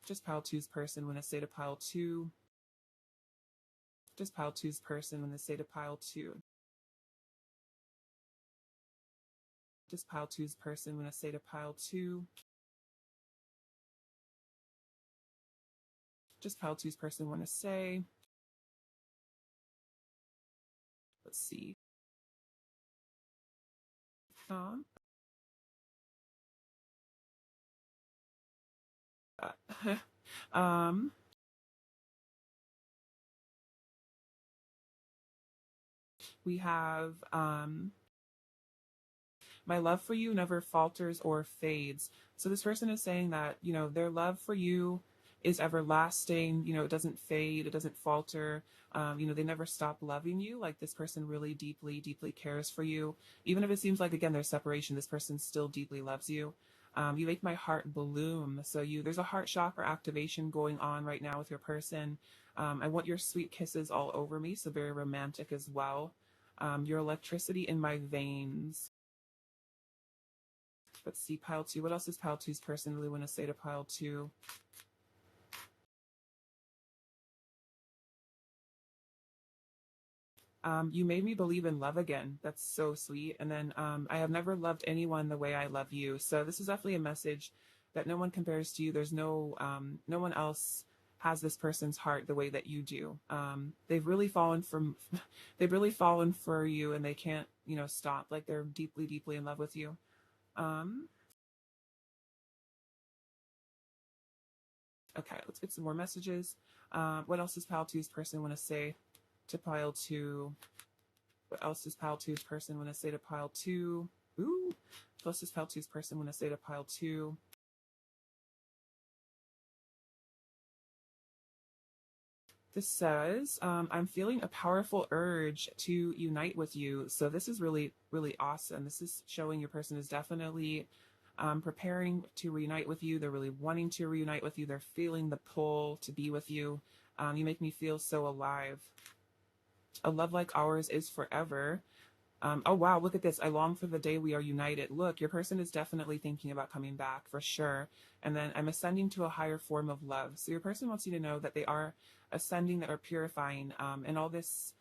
Speaker 1: Just pile two's person want to say to pile two. Just pile two's person want to say to pile two. Just pile two's person want to say to pile two. Just pile two's person want to say. Let's see. We have my love for you never falters or fades. So this person is saying that, their love for you is everlasting. It doesn't fade. It doesn't falter. They never stop loving you. Like, this person really deeply, deeply cares for you. Even if it seems like, again, there's separation, this person still deeply loves you. You make my heart bloom. So there's a heart chakra activation going on right now with your person. I want your sweet kisses all over me. So very romantic as well. Your electricity in my veins. Let's see, pile two. What else does pile two's person really want to say to pile two? You made me believe in love again. That's so sweet. And then I have never loved anyone the way I love you. So this is definitely a message that no one compares to you. There's no one else has this person's heart the way that you do. They've really fallen for you, and they can't, stop. Like, they're deeply, deeply in love with you. Okay, let's get some more messages. What else does pile two's person want to say to pile two? What else does pile two's person want to say to pile two? Ooh, what else does pile two's person want to say to pile two? This says, I'm feeling a powerful urge to unite with you. So this is really, really awesome. This is showing your person is definitely preparing to reunite with you. They're really wanting to reunite with you. They're feeling the pull to be with you. You make me feel so alive. A love like ours is forever. Oh, wow, look at this. I long for the day we are united. Look, your person is definitely thinking about coming back for sure. And then I'm ascending to a higher form of love. So your person wants you to know that they are ascending, that are purifying, and all this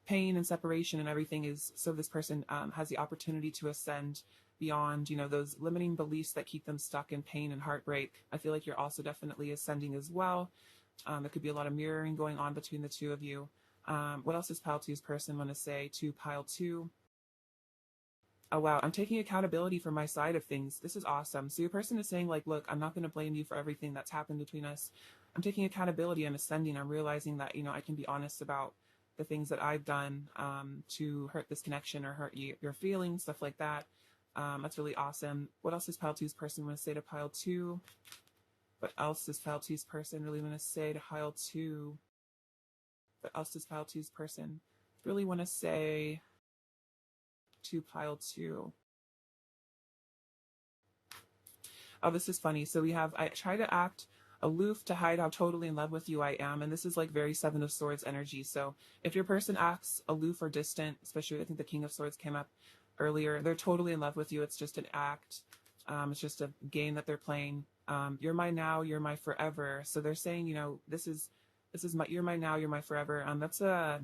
Speaker 1: pain and separation and everything is so this person has the opportunity to ascend beyond, those limiting beliefs that keep them stuck in pain and heartbreak. I feel like you're also definitely ascending as well. There could be a lot of mirroring going on between the two of you. What else does pile two's person want to say to pile two? Oh wow, I'm taking accountability for my side of things. This is awesome. So your person is saying like, look, I'm not going to blame you for everything that's happened between us. I'm taking accountability. I'm ascending. I'm realizing that, I can be honest about the things that I've done to hurt this connection or hurt your feelings, stuff like that. That's really awesome. What else does pile two's person want to say to pile two? What else does pile two's person really want to say to pile two? What else does pile two's person really want to say to pile two? Oh, this is funny. So we have, I try to act aloof to hide how totally in love with you I am. And this is like very Seven of Swords energy. So if your person acts aloof or distant, especially I think the King of Swords came up earlier, they're totally in love with you. It's just an act. It's just a game that they're playing. You're my now, you're my forever. So they're saying, this is my, you're my now, you're my forever. That's a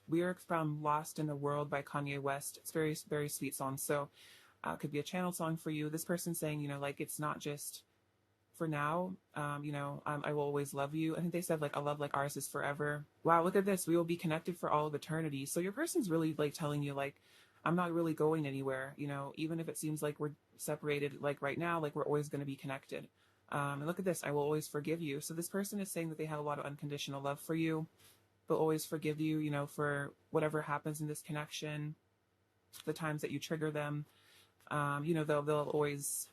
Speaker 1: lyric from Lost in the World by Kanye West. It's very, very sweet song. So could be a channel song for you. This person saying, like, it's not just for now. I will always love you. I think they said like a love like ours is forever. Wow, look at this. We will be connected for all of eternity. So your person's really like telling you like, I'm not really going anywhere. Even if it seems like we're separated, like right now, like we're always going to be connected. And look at this. I will always forgive you. So this person is saying that they have a lot of unconditional love for you. They'll always forgive you, for whatever happens in this connection, the times that you trigger them. They'll always,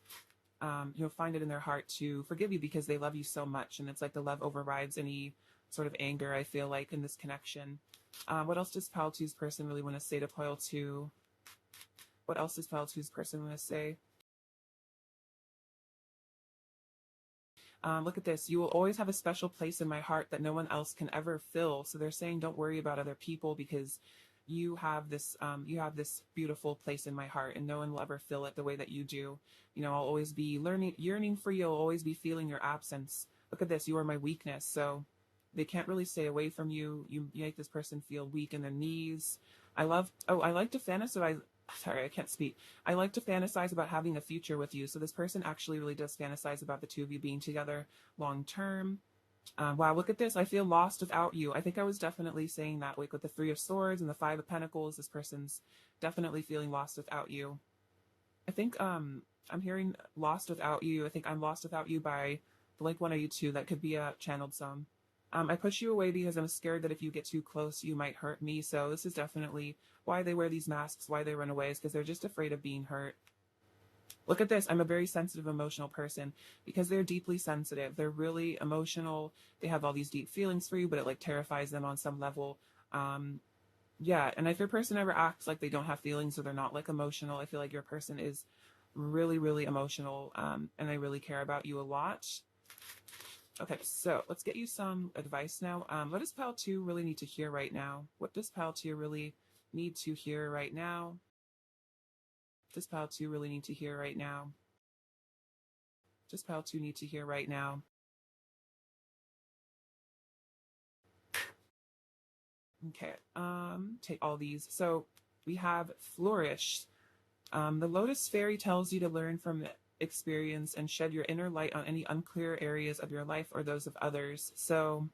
Speaker 1: find it in their heart to forgive you because they love you so much. And it's like the love overrides any sort of anger, I feel like, in this connection. What else does pile two's person really want to say to pile two? What else does pile two's person want to say? Look at this. You will always have a special place in my heart that no one else can ever fill. So they're saying don't worry about other people because you have this beautiful place in my heart and no one will ever fill it the way that you do. I'll always be yearning for you. I'll always be feeling your absence. Look at this. You are my weakness. So they can't really stay away from you. You make this person feel weak in their knees. I like to fantasize. Sorry, I can't speak. I like to fantasize about having a future with you. So this person actually really does fantasize about the two of you being together long term. Wow, look at this. I feel lost without you. I think I was definitely saying that, like with the Three of Swords and the Five of Pentacles, this person's definitely feeling lost without you. I think I'm hearing lost without you. I think I'm lost without you by Blink 182. That could be a channeled song. I push you away because I'm scared that if you get too close, you might hurt me. So this is definitely why they wear these masks, why they run away, is because they're just afraid of being hurt. Look at this. I'm a very sensitive, emotional person because they're deeply sensitive. They're really emotional. They have all these deep feelings for you, but it like terrifies them on some level. Yeah. And if your person ever acts like they don't have feelings or they're not like emotional, I feel like your person is really, really emotional. And they really care about you a lot. Okay, so let's get you some advice now. What does pile two really need to hear right now? What does pile two really need to hear right now? Does pile two really need to hear right now? Does pile two need to hear right now? Okay, take all these. So we have flourish. The Lotus Fairy tells you to learn from experience and shed your inner light on any unclear areas of your life or those of others. So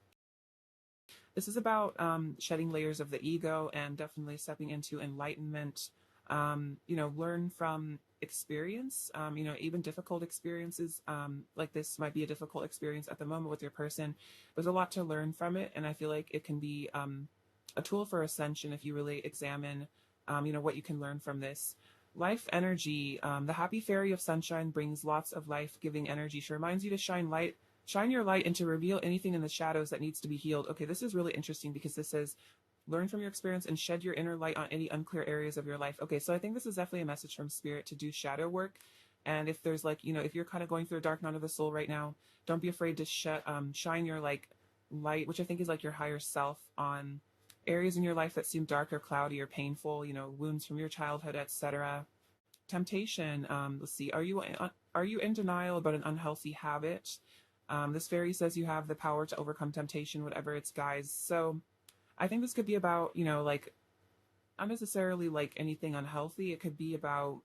Speaker 1: this is about shedding layers of the ego and definitely stepping into enlightenment. Learn from experience, even difficult experiences. Like this might be a difficult experience at the moment with your person. There's a lot to learn from it. And I feel like it can be a tool for ascension if you really examine, what you can learn from this. Life energy. The happy fairy of sunshine brings lots of life-giving energy. She reminds you to shine your light and to reveal anything in the shadows that needs to be healed. Okay, this is really interesting because this says, learn from your experience and shed your inner light on any unclear areas of your life. Okay, so I think this is definitely a message from spirit to do shadow work. And if there's like, if you're kind of going through a dark night of the soul right now, don't be afraid to shine your light, which I think is like your higher self, on areas in your life that seem dark or cloudy or painful, wounds from your childhood, etc. Temptation. Let's see. Are you in denial about an unhealthy habit? This fairy says you have the power to overcome temptation, whatever its guise. So I think this could be about, not necessarily like anything unhealthy. It could be about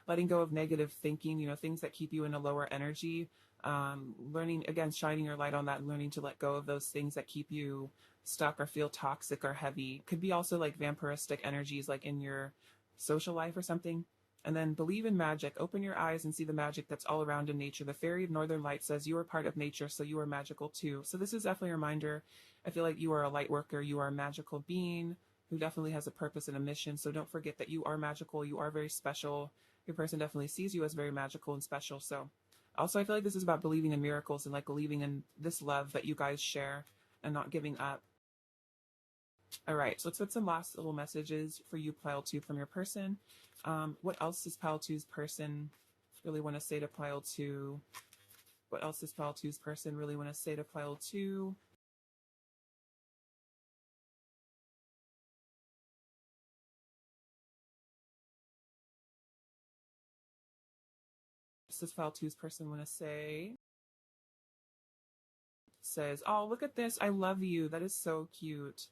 Speaker 1: letting go of negative thinking, things that keep you in a lower energy. Learning, again, shining your light on that, and learning to let go of those things that keep you stuck or feel toxic or heavy. Could be also like vampiristic energies, like in your social life or something. And then believe in magic. Open your eyes and see the magic that's all around in nature. The fairy of Northern Light says you are part of nature, so you are magical too. So this is definitely a reminder. I feel like you are a light worker. You are a magical being who definitely has a purpose and a mission. So don't forget that you are magical. You are very special. Your person definitely sees you as very magical and special. So also, I feel like this is about believing in miracles and like believing in this love that you guys share and not giving up. All right, so let's put some last little messages for you, Pile 2, from your person. What else does Pile 2's person really want to say to Pile 2? What else does Pile 2's person really want to say to Pile 2? What does Pile 2's person want to say? Says, oh, look at this. I love you. That is so cute.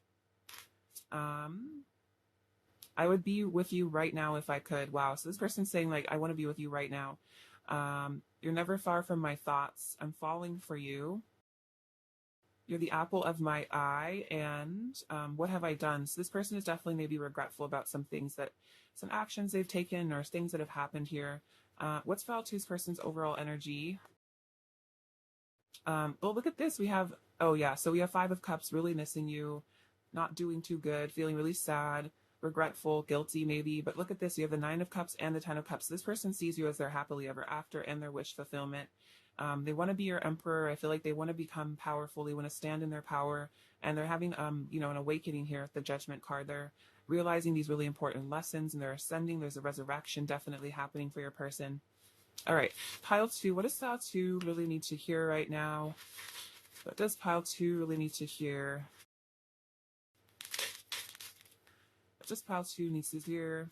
Speaker 1: I would be with you right now if I could. Wow. So this person's saying, like, I want to be with you right now. You're never far from my thoughts. I'm falling for you. You're the apple of my eye. And what have I done? So this person is definitely maybe regretful about some things that, some actions they've taken or things that have happened here. What's File 2's person's overall energy? Well, look at this. We have, oh yeah, so we have 5 of Cups, really missing you, not doing too good, feeling really sad, regretful, guilty maybe. But look at this. You have the 9 of Cups and the 10 of Cups. This person sees you as their happily ever after and their wish fulfillment. They want to be your emperor. I feel like they want to become powerful. They want to stand in their power. And they're having, an awakening here with the Judgment card. They're realizing these really important lessons and they're ascending. There's a resurrection definitely happening for your person. All right, Pile 2. What does Pile 2 really need to hear right now? What does Pile 2 really need to hear? What does Pile 2 needs to hear?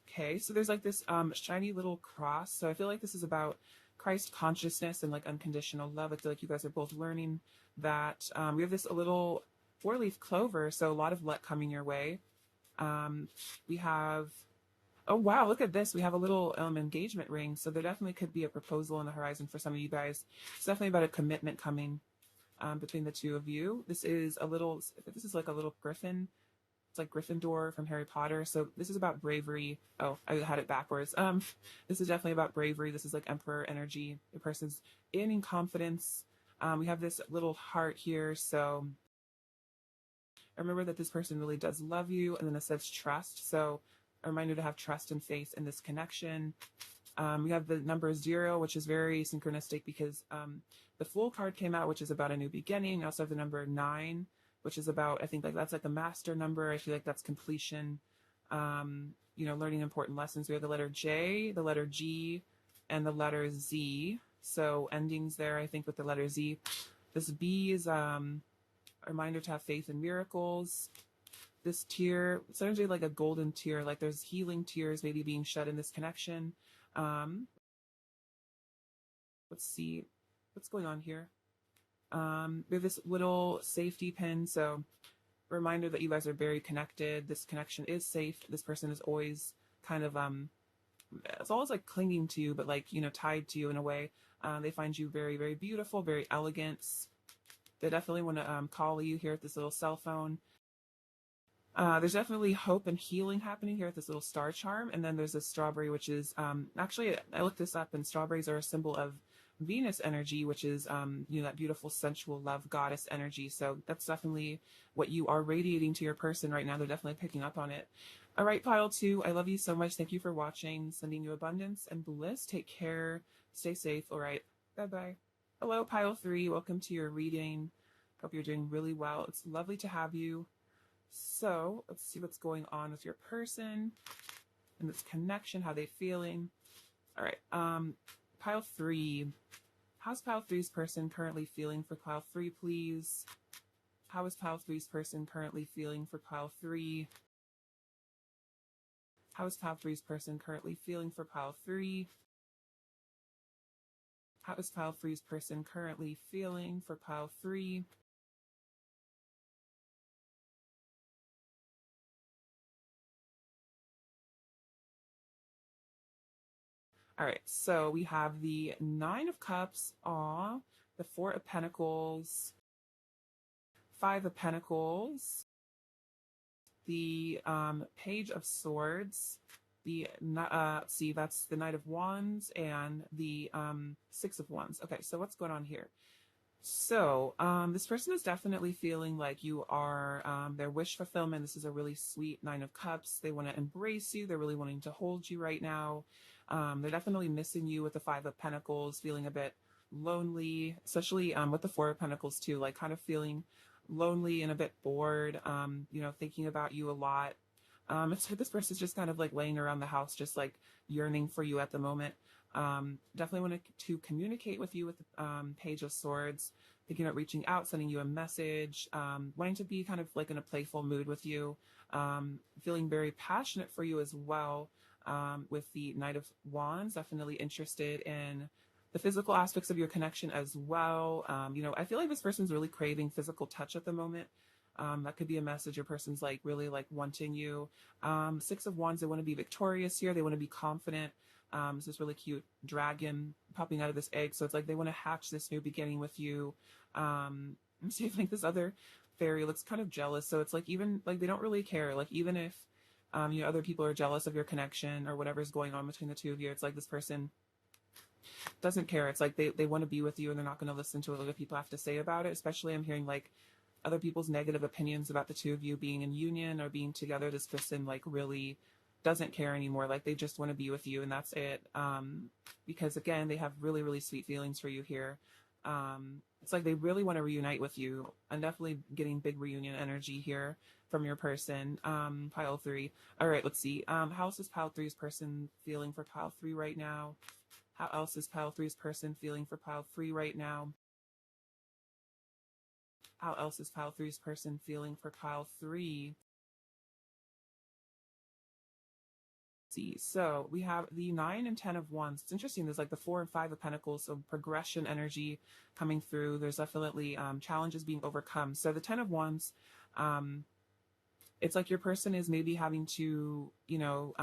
Speaker 1: Okay, so there's like this shiny little cross. So I feel like this is about Christ consciousness and like unconditional love. I feel like you guys are both learning that. We have this little 4-leaf clover, so a lot of luck coming your way. We have, oh wow, look at this. We have a little engagement ring. So there definitely could be a proposal on the horizon for some of you guys. It's definitely about a commitment coming between the two of you. This is like a little griffin. It's like Gryffindor from Harry Potter. So this is about bravery. Oh, I had it backwards. This is definitely about bravery. This is like Emperor energy. The person's in confidence. We have this little heart here. So remember that this person really does love you. And then it says trust. So a reminder to have trust and faith in this connection. We have the number 0, which is very synchronistic because the Fool card came out, which is about a new beginning. We also have the number 9, which is about, I think like that's like the master number. I feel like that's completion, learning important lessons. We have the letter J, the letter G, and the letter Z. So endings there, I think, with the letter Z. This B is a reminder to have faith in miracles. This tear, it's energy like a golden tear, like there's healing tears maybe being shed in this connection. Let's see what's going on here. We have this little safety pin, so a reminder that you guys are very connected. This connection is safe. This person is always kind of it's always like clinging to you, but like tied to you in a way. They find you very, very beautiful, very elegant. They definitely want to call you here at this little cell phone. There's definitely hope and healing happening here at this little star charm. And then there's a strawberry, which is actually, I looked this up, and strawberries are a symbol of Venus energy, which is that beautiful sensual love goddess energy. So that's definitely what you are radiating to your person right now. They're definitely picking up on it. All right, Pile 2, I love you so much. Thank you for watching. Sending you abundance and bliss. Take care. Stay safe. All right. Bye-bye. Hello, Pile 3. Welcome to your reading. Hope you're doing really well. It's lovely to have you. So let's see what's going on with your person and this connection. How they feeling? All right. Pile 3. How's Pile 3's person currently feeling for Pile 3, please? How is Pile 3's person currently feeling for Pile 3? How is Pile 3's person currently feeling for Pile 3? How is Pile 3's person currently feeling for Pile 3? All right, so we have the Nine of Cups, aw, the Four of Pentacles, Five of Pentacles, the Page of Swords, the see, that's the Knight of Wands, and the Six of Wands. Okay, so what's going on here? So this person is definitely feeling like you are their wish fulfillment. This is a really sweet Nine of Cups. They want to embrace you. They're really wanting to hold you right now. They're definitely missing you with the Five of Pentacles, feeling a bit lonely, especially with the Four of Pentacles too, like kind of feeling lonely and a bit bored, you know, thinking about you a lot. It's this person's just kind of like laying around the house, just like yearning for you at the moment. Definitely want to communicate with you with the Page of Swords, thinking about reaching out, sending you a message, wanting to be kind of like in a playful mood with you, feeling very passionate for you as well. With the Knight of Wands, definitely interested in the physical aspects of your connection as well. You know, I feel like this person's really craving physical touch at the moment. That could be a message. Your person's like really like wanting you. Six of Wands, they want to be victorious here. They want to be confident. It's this really cute dragon popping out of this egg. So it's like they want to hatch this new beginning with you. I'm seeing like this other fairy looks kind of jealous. So it's like even like they don't really care. Like even if you know, other people are jealous of your connection or whatever's going on between the two of you, it's like this person doesn't care. It's like they want to be with you and they're not going to listen to what other people have to say about it. Especially I'm hearing like other people's negative opinions about the two of you being in union or being together. This person like really doesn't care anymore. Like they just want to be with you and that's it. Because again, they have really, really sweet feelings for you here. It's like they really want to reunite with you. I'm definitely getting big reunion energy here from your person. Pile 3. All right, let's see. How else is Pile 3's person feeling for Pile 3 right now? How else is Pile 3's person feeling for Pile 3 right now? How else is Pile 3's person feeling for Pile 3? See, so we have the 9 and 10 of Wands. It's interesting. There's like the 4 and 5 of Pentacles, so progression energy coming through. There's definitely challenges being overcome. So the 10 of Wands, it's like your person is maybe having to, you know,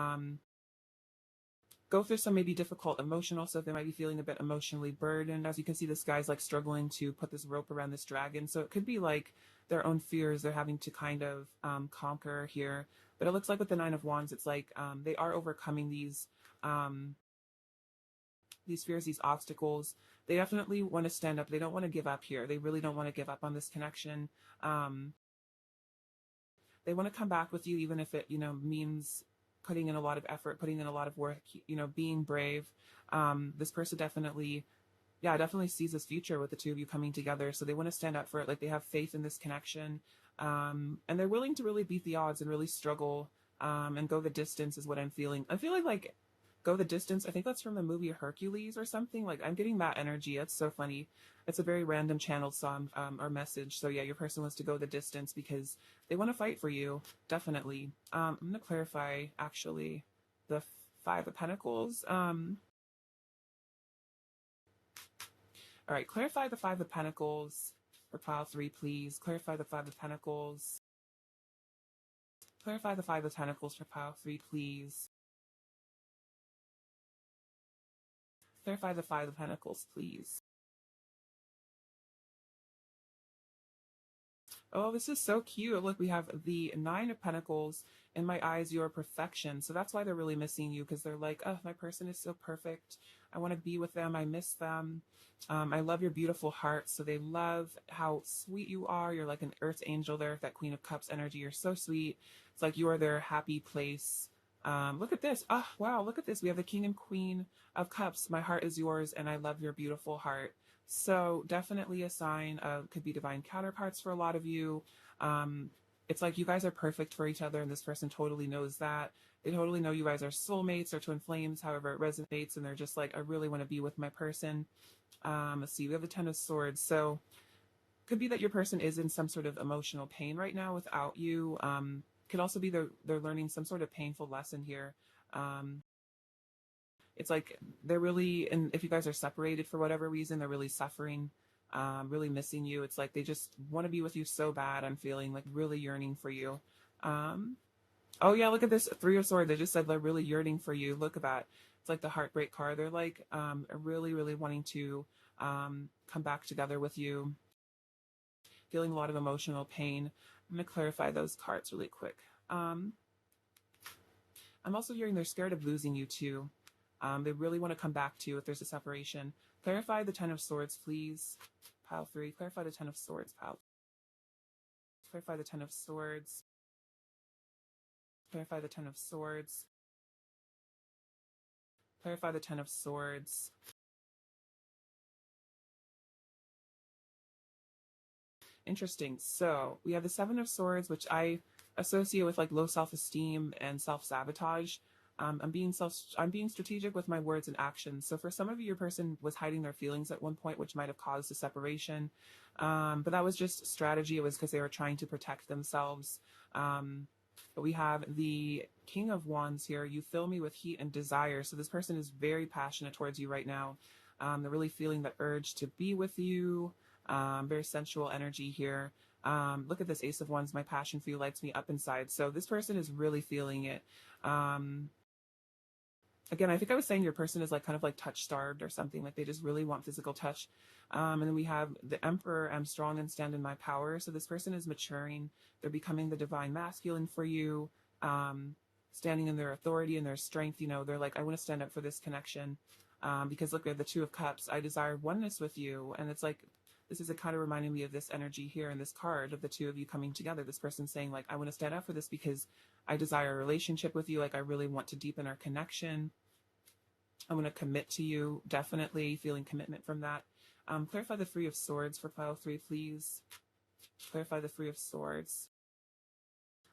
Speaker 1: go through some maybe difficult emotional stuff. They might be feeling a bit emotionally burdened. As you can see, this guy's like struggling to put this rope around this dragon. So it could be like their own fears they're having to kind of conquer here. But it looks like with the Nine of Wands, it's like they are overcoming these fears, these obstacles. They definitely want to stand up. They don't want to give up here. They really don't want to give up on this connection. They want to come back with you, even if it, you know, means putting in a lot of effort, putting in a lot of work, you know, being brave. This person definitely, yeah, definitely sees this future with the two of you coming together. So they want to stand up for it. Like they have faith in this connection. And they're willing to really beat the odds and really struggle and go the distance is what I'm feeling. I'm feeling like go the distance. I think that's from the movie Hercules or something. Like I'm getting that energy. It's so funny. It's a very random channeled song or message. So yeah, your person wants to go the distance because they want to fight for you. Definitely. I'm going to clarify actually the 5 of Pentacles. All right, clarify the 5 of Pentacles for Pile 3, please. Clarify the 5 of Pentacles. Clarify the 5 of Pentacles for Pile 3, please. Clarify the 5 of Pentacles, please. Oh, this is so cute. Look, we have the 9 of Pentacles. In my eyes, you are perfection. So that's why they're really missing you, because they're like, oh, my person is so perfect. I want to be with them. I miss them. I love your beautiful heart. So they love how sweet you are. You're like an earth angel there, that Queen of Cups energy. You're so sweet. It's like you are their happy place. Look at this. Oh, wow. Look at this. We have the King and Queen of Cups. My heart is yours, and I love your beautiful heart. So definitely a sign of, could be divine counterparts for a lot of you. It's like you guys are perfect for each other, and this person totally knows that. They totally know you guys are soulmates or twin flames, however it resonates, and they're just like, I really want to be with my person. Let's see, we have the 10 of Swords. So could be that your person is in some sort of emotional pain right now without you. Could also be they're learning some sort of painful lesson here. It's like they're really, and if you guys are separated for whatever reason, they're really suffering, really missing you. It's like they just want to be with you so bad. I'm feeling like really yearning for you. Oh yeah, look at this 3 of Swords. They just said they're really yearning for you. Look at that. It's like the heartbreak card. They're like really, really wanting to come back together with you, feeling a lot of emotional pain. I'm going to clarify those cards really quick. I'm also hearing they're scared of losing you too. They really want to come back to you if there's a separation. Clarify the Ten of Swords, please. Pile 3. Clarify the Ten of Swords, pile. Clarify the Ten of Swords. Clarify the Ten of Swords. Clarify the Ten of Swords. Interesting. So we have the Seven of Swords, which I associate with like low self-esteem and self-sabotage. I'm being strategic with my words and actions. So for some of you, your person was hiding their feelings at one point, which might have caused a separation. But that was just strategy. It was because they were trying to protect themselves. But we have the King of Wands here. You fill me with heat and desire. So this person is very passionate towards you right now. They're really feeling the urge to be with you. Very sensual energy here. Look at this Ace of Wands. My passion for you lights me up inside. So this person is really feeling it. Again, I think I was saying your person is like kind of like touch starved or something, like they just really want physical touch. And then we have the Emperor. I'm strong and stand in my power. So this person is maturing. They're becoming the divine masculine for you, standing in their authority and their strength. You know, they're like, I want to stand up for this connection, because look at the Two of Cups. I desire oneness with you. And it's like, this is kind of reminding me of this energy here in this card of the two of you coming together. This person saying like, I want to stand up for this because I desire a relationship with you. Like I really want to deepen our connection. I'm going to commit to you, definitely feeling commitment from that. Clarify the Three of Swords for pile 3, please. Clarify the Three of Swords.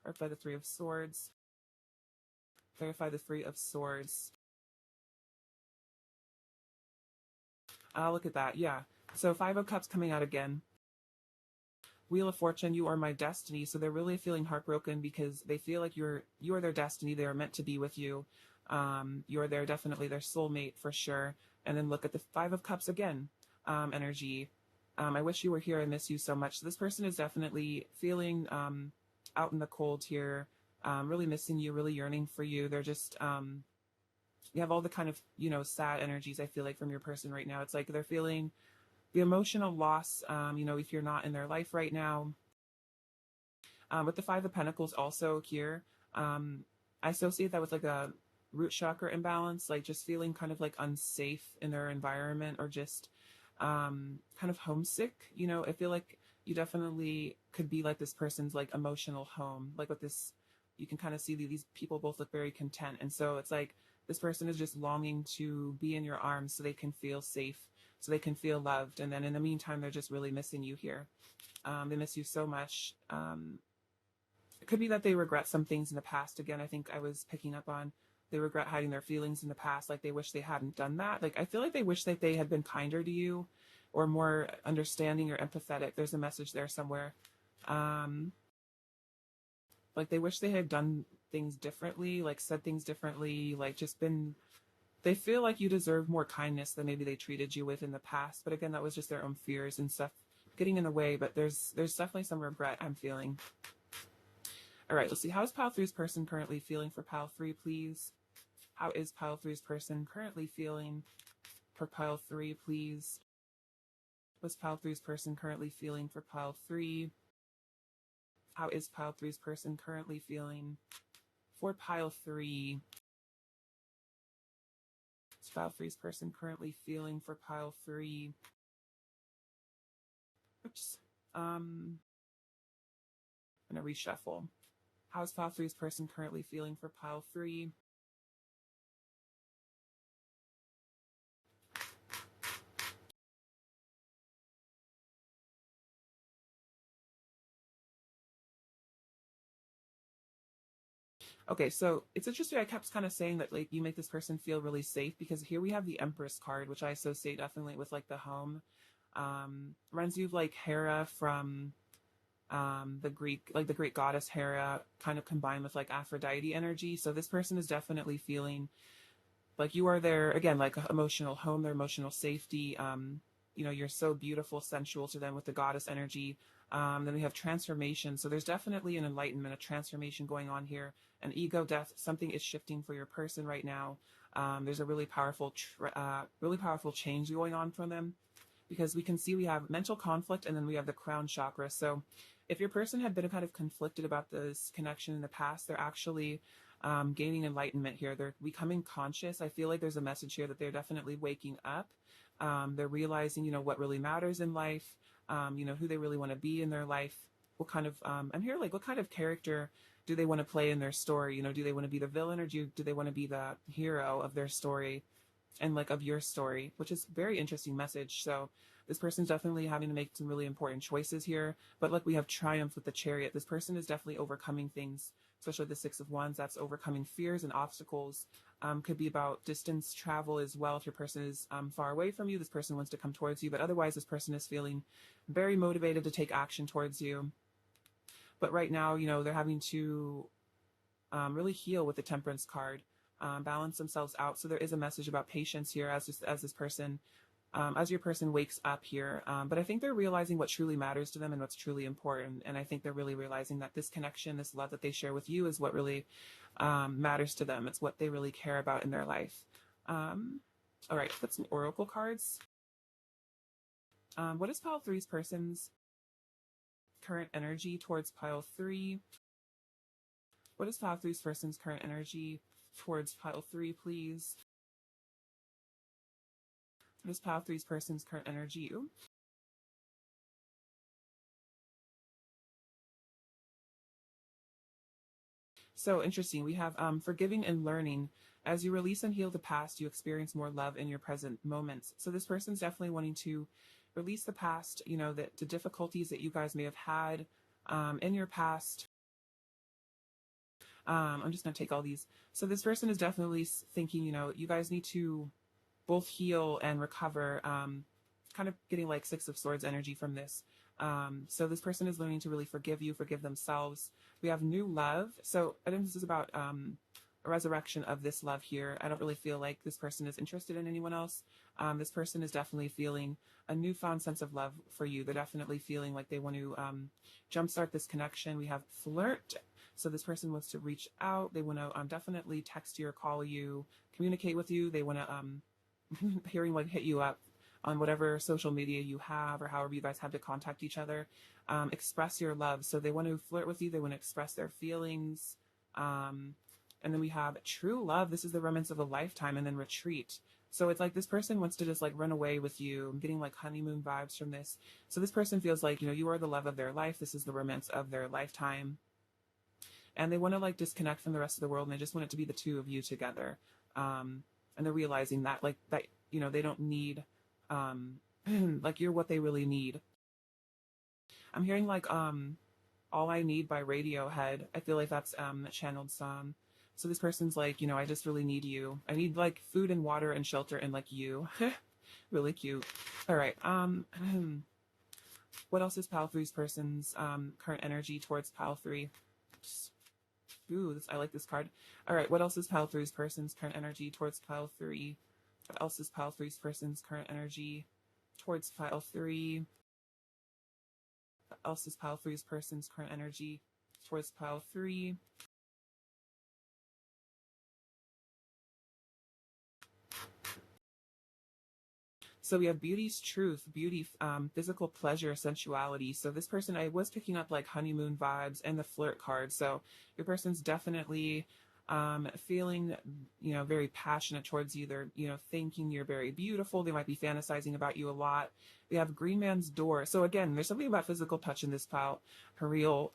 Speaker 1: Clarify the Three of Swords. Clarify the Three of Swords. Look at that. Yeah. So Five of Cups coming out again. Wheel of Fortune, you are my destiny. So they're really feeling heartbroken because they feel like you are their destiny. They are meant to be with you. You're definitely their soulmate for sure. And then look at the Five of Cups again, energy. I wish you were here. I miss you so much. So this person is definitely feeling out in the cold here, really missing you, really yearning for you. They're just, you have all the kind of, you know, sad energies I feel like from your person right now. It's like they're feeling the emotional loss, you know, if you're not in their life right now. With the Five of Pentacles also here, I associate that with like a root chakra imbalance, like just feeling kind of like unsafe in their environment or just kind of homesick. You know, I feel like you definitely could be like this person's like emotional home. Like with this, you can kind of see these people both look very content. And so it's like this person is just longing to be in your arms so they can feel safe, so they can feel loved. And then in the meantime, they're just really missing you here. They miss you so much. It could be that they regret some things in the past. Again, I think I was picking up on they regret hiding their feelings in the past. Like they wish they hadn't done that. Like I feel like they wish that they had been kinder to you or more understanding or empathetic. There's a message there somewhere. Like they wish they had done things differently, like said things differently, like just been, they feel like you deserve more kindness than maybe they treated you with in the past. But again, that was just their own fears and stuff getting in the way. But there's definitely some regret I'm feeling. All right, let's see. How is pile 3's person currently feeling for pile 3, please? How is pile 3's person currently feeling for pile 3, please? What's pile 3's person currently feeling for pile 3? How is pile 3's person currently feeling for pile 3? What's pile 3's person currently feeling for pile 3? Oops. I'm going to reshuffle. How's pile 3's person currently feeling for pile 3? Okay, so it's interesting. I kept kind of saying that like you make this person feel really safe because here we have the Empress card, which I associate definitely with like the home. Reminds you of like Hera from the Greek, like the Greek goddess Hera, kind of combined with like Aphrodite energy. So this person is definitely feeling like you are their, again, like emotional home, their emotional safety. You know, you're so beautiful, sensual to them with the goddess energy. Then we have transformation. So there's definitely an enlightenment, a transformation going on here. An ego death, something is shifting for your person right now. There's a really powerful, really powerful change going on from them, because we can see we have mental conflict and then we have the crown chakra. So if your person had been kind of conflicted about this connection in the past, they're actually gaining enlightenment here. They're becoming conscious. I feel like there's a message here that they're definitely waking up. They're realizing, what really matters in life, who they really want to be in their life. What kind of, I'm here like, what kind of character do they want to play in their story? Do they want to be the villain, or do they want to be the hero of their story and like of your story, which is very interesting message. So this person's definitely having to make some really important choices here. But like we have triumph with the Chariot. This person is definitely overcoming things, especially the Six of Wands. That's overcoming fears and obstacles. Could be about distance travel as well. If your person is far away from you, this person wants to come towards you. But otherwise, this person is feeling very motivated to take action towards you. But right now, they're having to really heal with the Temperance card, balance themselves out. So there is a message about patience here as this person, as your person wakes up here. But I think they're realizing what truly matters to them and what's truly important. And I think they're really realizing that this connection, this love that they share with you is what really matters to them. It's what they really care about in their life. All right, let's some oracle cards. What is pile three's person's current energy towards pile three? What is pile three's person's current energy towards pile three, please? What is pile three's person's current energy? Ooh. So interesting. We have forgiving and learning. As you release and heal the past, you experience more love in your present moments. So this person's definitely wanting to release the past, the difficulties that you guys may have had in your past. I'm just going to take all these. So this person is definitely thinking, you guys need to both heal and recover, kind of getting like Six of Swords energy from this. So this person is learning to really forgive you, forgive themselves. We have new love. So I think this is about a resurrection of this love here. I don't really feel like this person is interested in anyone else. This person is definitely feeling a newfound sense of love for you. They're definitely feeling like they want to jumpstart this connection. We have flirt. So this person wants to reach out. They want to definitely text you or call you, communicate with you. They want to hearing what hit you up on whatever social media you have or however you guys have to contact each other. Express your love. So they want to flirt with you. They want to express their feelings. And then we have true love. This is the romance of a lifetime. And then retreat. So it's like this person wants to just like run away with you. I'm getting like honeymoon vibes from this. So this person feels like, you are the love of their life. This is the romance of their lifetime. And they want to like disconnect from the rest of the world, and they just want it to be the two of you together. And they're realizing that they don't need, like you're what they really need. I'm hearing like All I Need by Radiohead. I feel like that's a channeled song. So this person's like, I just really need you. I need like food and water and shelter and like you. Really cute. All right. What else is pile three's person's current energy towards pile three? Ooh, I like this card. All right, what else is pile three's person's current energy towards pile three? What else is pile three's person's current energy towards pile three? What else is pile three's person's current energy towards pile three? So we have beauty's truth, beauty, physical pleasure, sensuality. So this person, I was picking up like honeymoon vibes and the flirt card. So your person's definitely feeling, very passionate towards you. They're, thinking you're very beautiful. They might be fantasizing about you a lot. We have Green Man's Door. So again, there's something about physical touch in this pile, Haril.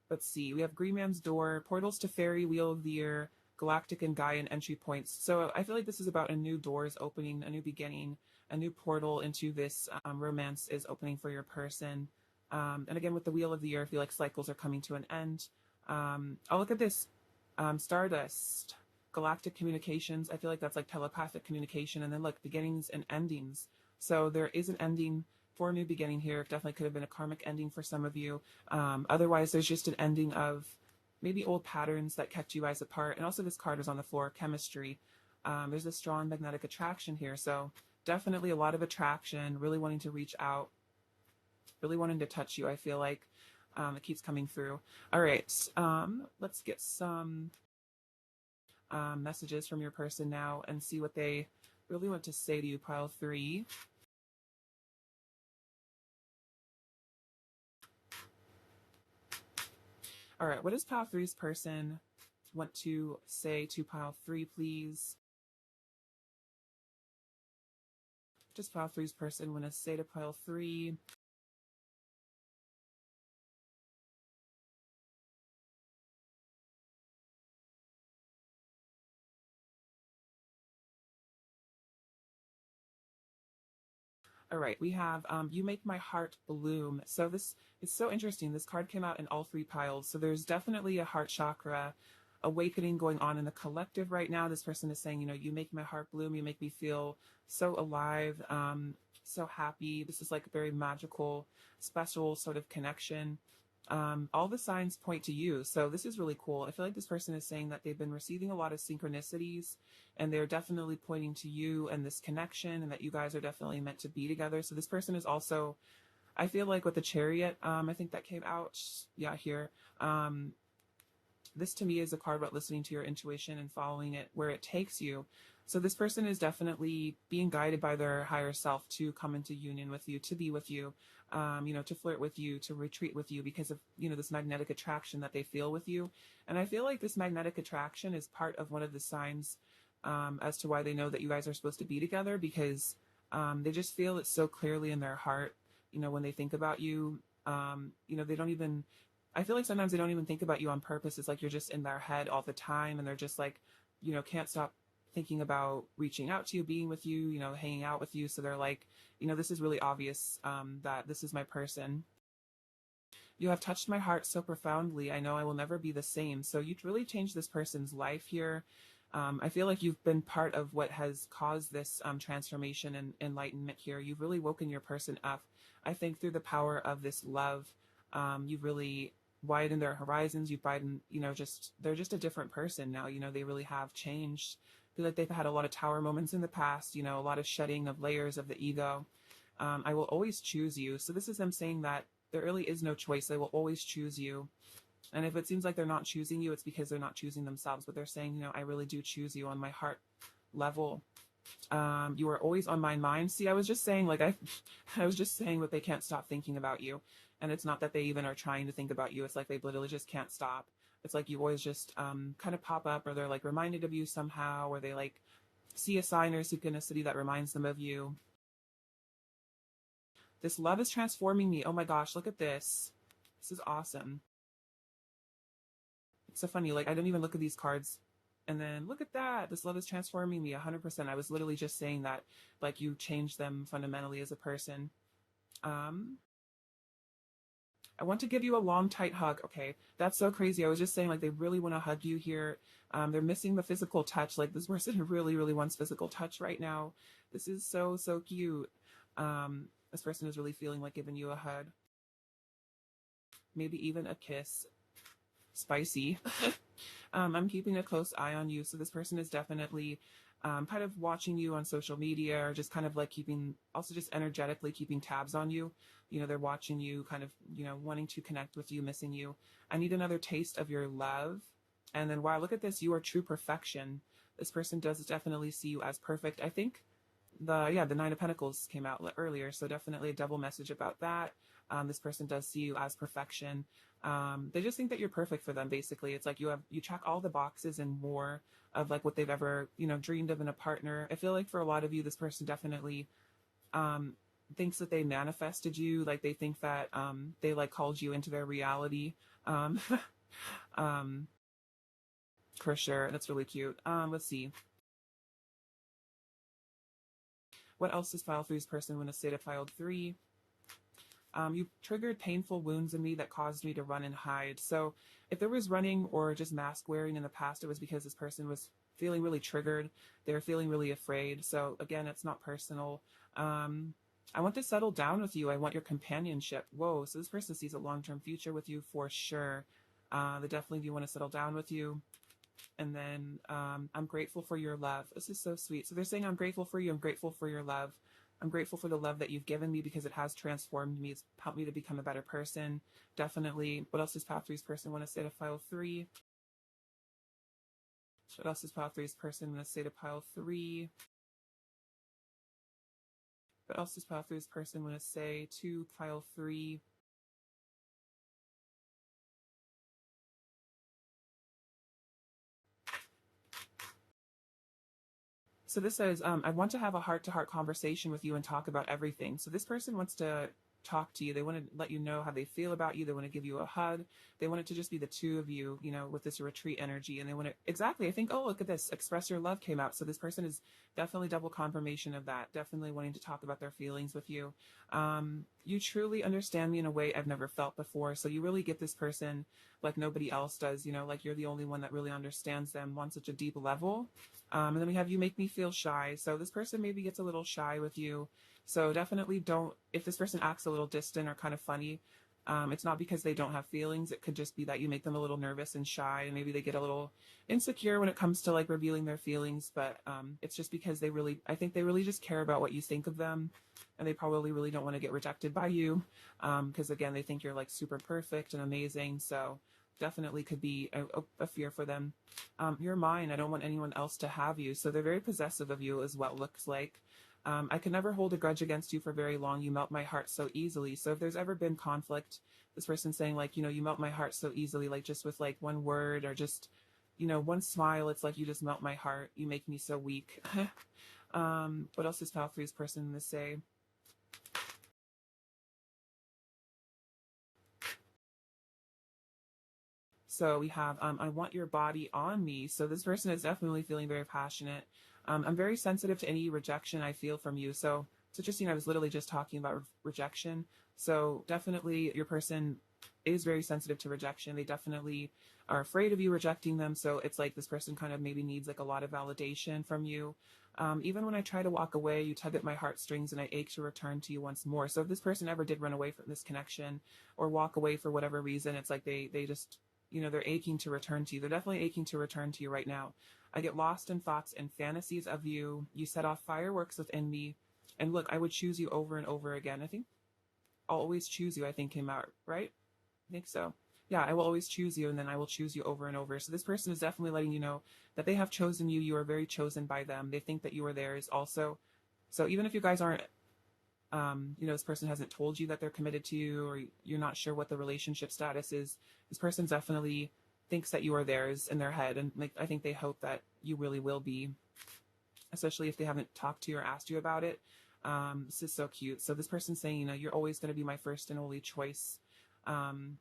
Speaker 1: Let's see. We have Green Man's Door, Portals to Fairy, Wheel of the Year, Galactic and Gaian entry points. So I feel like this is about a new doors opening, a new beginning, a new portal into this romance is opening for your person. And again, with the Wheel of the Year, I feel like cycles are coming to an end. I'll look at this. Stardust, Galactic Communications. I feel like that's like telepathic communication. And then like beginnings and endings. So there is an ending for a new beginning here. It definitely could have been a karmic ending for some of you. Otherwise, there's just an ending of maybe old patterns that kept you guys apart. And also this card is on the floor, chemistry. There's a strong magnetic attraction here. So definitely a lot of attraction, really wanting to reach out, really wanting to touch you. I feel like it keeps coming through. All right, let's get some messages from your person now and see what they really want to say to you, pile 3. All right, what does pile 3's person want to say to pile 3, please? What does pile 3's person want to say to pile 3? All right, we have You Make My Heart Bloom. So this is so interesting. This card came out in all 3 piles. So there's definitely a heart chakra awakening going on in the collective right now. This person is saying, you make my heart bloom. You make me feel so alive, so happy. This is like a very magical, special sort of connection. All the signs point to you. So this is really cool. I feel like this person is saying that they've been receiving a lot of synchronicities and they're definitely pointing to you and this connection and that you guys are definitely meant to be together. So this person is also, I feel like with the Chariot, I think that came out, yeah, here. This to me is a card about listening to your intuition and following it where it takes you. So this person is definitely being guided by their higher self to come into union with you, to be with you, to flirt with you, to retreat with you because of, this magnetic attraction that they feel with you. And I feel like this magnetic attraction is part of one of the signs as to why they know that you guys are supposed to be together because they just feel it so clearly in their heart, when they think about you. They don't even, I feel like sometimes they don't even think about you on purpose. It's like you're just in their head all the time and they're just like, can't stop thinking about reaching out to you, being with you, hanging out with you. So they're like, this is really obvious that this is my person. You have touched my heart so profoundly. I know I will never be the same. So you really changed this person's life here. I feel like you've been part of what has caused this transformation and enlightenment here. You've really woken your person up. I think through the power of this love, you've really widened their horizons. You've widened, they're just a different person now. They really have changed. I feel like they've had a lot of tower moments in the past, a lot of shedding of layers of the ego. I will always choose you. So this is them saying that there really is no choice. They will always choose you. And if it seems like they're not choosing you, it's because they're not choosing themselves. But they're saying, I really do choose you on my heart level. You are always on my mind. See, I was just saying, I was just saying that they can't stop thinking about you. And it's not that they even are trying to think about you. It's like they literally just can't stop. It's like you always just kind of pop up, or they're like reminded of you somehow, or they like see a sign or synchronicity that reminds them of you. This love is transforming me. Oh my gosh, look at this. This is awesome. It's so funny. Like, I don't even look at these cards. And then look at that. This love is transforming me 100%. I was literally just saying that, like, you changed them fundamentally as a person. I want to give you a long, tight hug. Okay, that's so crazy. I was just saying, like, they really want to hug you here. They're missing the physical touch. Like, this person really, really wants physical touch right now. This is so, so cute. This person is really feeling like giving you a hug. Maybe even a kiss. Spicy. I'm keeping a close eye on you. So this person is definitely kind of watching you on social media, or just kind of like also just energetically keeping tabs on you. They're watching you, kind of, wanting to connect with you, missing you. I need another taste of your love. And then, wow, look at this. You are true perfection. This person does definitely see you as perfect. I think the Nine of Pentacles came out earlier. So definitely a double message about that. This person does see you as perfection. They just think that you're perfect for them. Basically, it's like you check all the boxes and more of like what they've ever, dreamed of in a partner. I feel like for a lot of you, this person definitely, thinks that they manifested you. Like they think that, they like called you into their reality. For sure. That's really cute. Let's see. What else does file 3's person want to say to file 3? You triggered painful wounds in me that caused me to run and hide. So if there was running or just mask wearing in the past, it was because this person was feeling really triggered. They're feeling really afraid. So again, it's not personal. I want to settle down with you. I want your companionship. Whoa. So this person sees a long-term future with you for sure. They definitely do want to settle down with you. And then I'm grateful for your love. This is so sweet. So they're saying, I'm grateful for you. I'm grateful for your love. I'm grateful for the love that you've given me because it has transformed me. It's helped me to become a better person. Definitely. What else does Path 3's person want to say to file 3? What else is pile three's person going to say to pile three? What else is pile three's person going to say to pile three? So this says, I want to have a heart-to-heart conversation with you and talk about everything. So this person wants to talk to you. They want to let you know how they feel about you. They want to give you a hug. They want it to just be the two of you, you know, with this retreat energy. And they want to, exactly, I think, oh, look at this, express your love came out. So this person is definitely double confirmation of that, definitely wanting to talk about their feelings with you. You truly understand me in a way I've never felt before. So you really get this person like nobody else does, you know, like you're the only one that really understands them on such a deep level. And then we have you make me feel shy. So this person maybe gets a little shy with you. So definitely don't, if this person acts a little distant or kind of funny, it's not because they don't have feelings. It could just be that you make them a little nervous and shy, and maybe they get a little insecure when it comes to like revealing their feelings. But it's just because they really, I think they really just care about what you think of them. And they probably really don't want to get rejected by you. Because again, they think you're like super perfect and amazing. So definitely could be a fear for them. You're mine. I don't want anyone else to have you. So they're very possessive of you is what it looks like. I can never hold a grudge against you for very long. You melt my heart so easily. So if there's ever been conflict, this person saying like, you know, you melt my heart so easily, like just with like one word or just, you know, one smile, it's like you just melt my heart. You make me so weak. What else is pile three's person going to say? So we have, I want your body on me. So this person is definitely feeling very passionate. I'm very sensitive to any rejection I feel from you. So it's interesting. I was literally just talking about rejection. So definitely your person is very sensitive to rejection. They definitely are afraid of you rejecting them. So it's like this person kind of maybe needs like a lot of validation from you. Even when I try to walk away, you tug at my heartstrings and I ache to return to you once more. So if this person ever did run away from this connection or walk away for whatever reason, it's like they just, you know, they're aching to return to you. They're definitely aching to return to you right now. I get lost in thoughts and fantasies of you. You set off fireworks within me. And look, I would choose you over and over again. I think I'll always choose you, I think came out, right? I think so. Yeah, I will always choose you and then I will choose you over and over. So this person is definitely letting you know that they have chosen you. You are very chosen by them. They think that you are theirs also. So even if you guys aren't, you know, this person hasn't told you that they're committed to you or you're not sure what the relationship status is, this person definitely thinks that you are theirs in their head. And like, I think they hope that you really will be, especially if they haven't talked to you or asked you about it. This is so cute. So this person's saying, you know, you're always going to be my first and only choice. Um,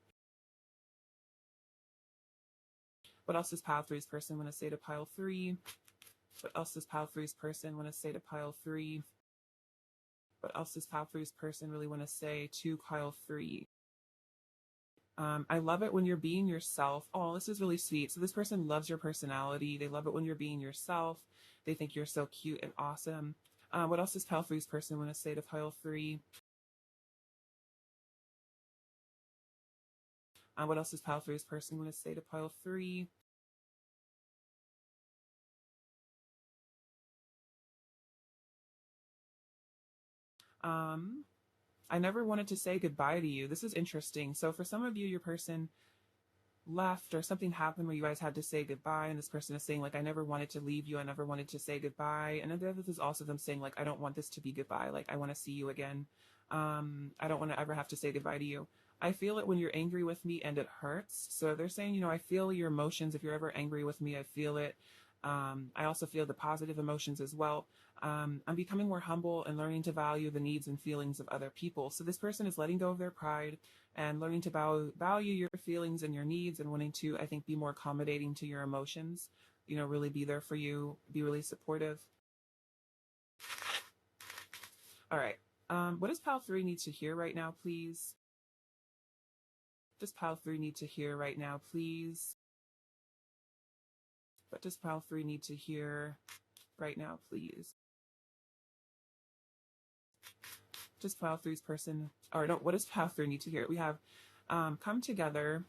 Speaker 1: what else does pile three's person want to say to pile three? What else does pile three's person want to say to pile three? What else does pile three's person really want to say to pile three? I love it when you're being yourself. Oh, this is really sweet. So this person loves your personality. They love it when you're being yourself. They think you're so cute and awesome. What else does pile three's person want to say to pile three? What else does pile three's person want to say to pile three? Um, I never wanted to say goodbye to you. This is interesting. So for some of you, your person left or something happened where you guys had to say goodbye, and this person is saying like, I never wanted to leave you. I never wanted to say goodbye. And then this is also them saying like, I don't want this to be goodbye. Like I want to see you again. I don't want to ever have to say goodbye to you. I feel it when you're angry with me and it hurts. So they're saying, you know, I feel your emotions. If you're ever angry with me, I feel it. I also feel the positive emotions as well. I'm becoming more humble and learning to value the needs and feelings of other people. So this person is letting go of their pride and learning to value your feelings and your needs and wanting to, I think, be more accommodating to your emotions, you know, really be there for you, be really supportive. All right. What does Pal 3 need to hear right now, please? What does Pal 3 need to hear right now, please? What does Pal 3 need to hear right now, please? Does Pal 3's person, or no, what does Pal 3 need to hear? We have come together.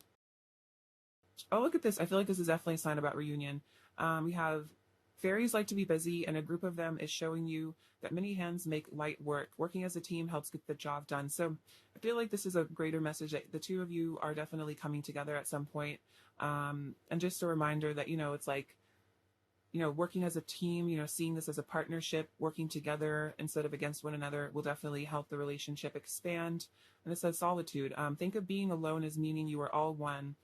Speaker 1: Oh, look at this. I feel like this is definitely a sign about reunion. We have fairies like to be busy, and a group of them is showing you that many hands make light work. Working as a team helps get the job done. So I feel like this is a greater message that the two of you are definitely coming together at some point. And just a reminder that, you know, it's like working as a team, seeing this as a partnership, working together instead of against one another will definitely help the relationship expand. And it says solitude. Think of being alone as meaning you are all one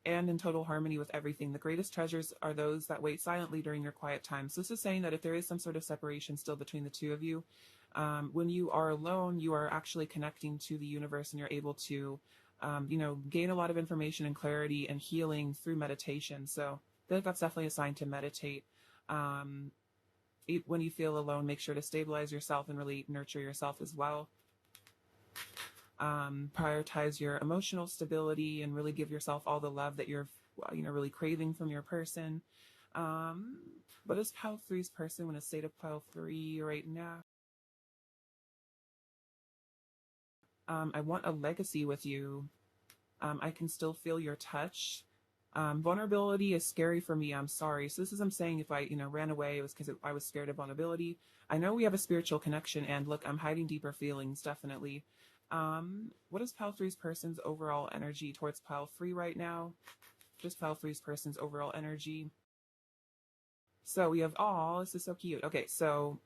Speaker 1: and in total harmony with everything. The greatest treasures are those that wait silently during your quiet time. So this is saying that if there is some sort of separation still between the two of you, when you are alone, you are actually connecting to the universe and you're able to, gain a lot of information and clarity and healing through meditation. So I feel like that's definitely a sign to meditate. When you feel alone, make sure to stabilize yourself and really nurture yourself as well. Prioritize your emotional stability and really give yourself all the love that you're, really craving from your person. What is pile 3's person in a state of pile 3 right now? I want a legacy with you. I can still feel your touch. Vulnerability is scary for me. I'm sorry. So this is, I'm saying if I, ran away, it was because I was scared of vulnerability. I know we have a spiritual connection and look, I'm hiding deeper feelings, definitely. What is pile 3's person's overall energy towards pile 3 right now? Just pile 3's person's overall energy. So we have, this is so cute. Okay, so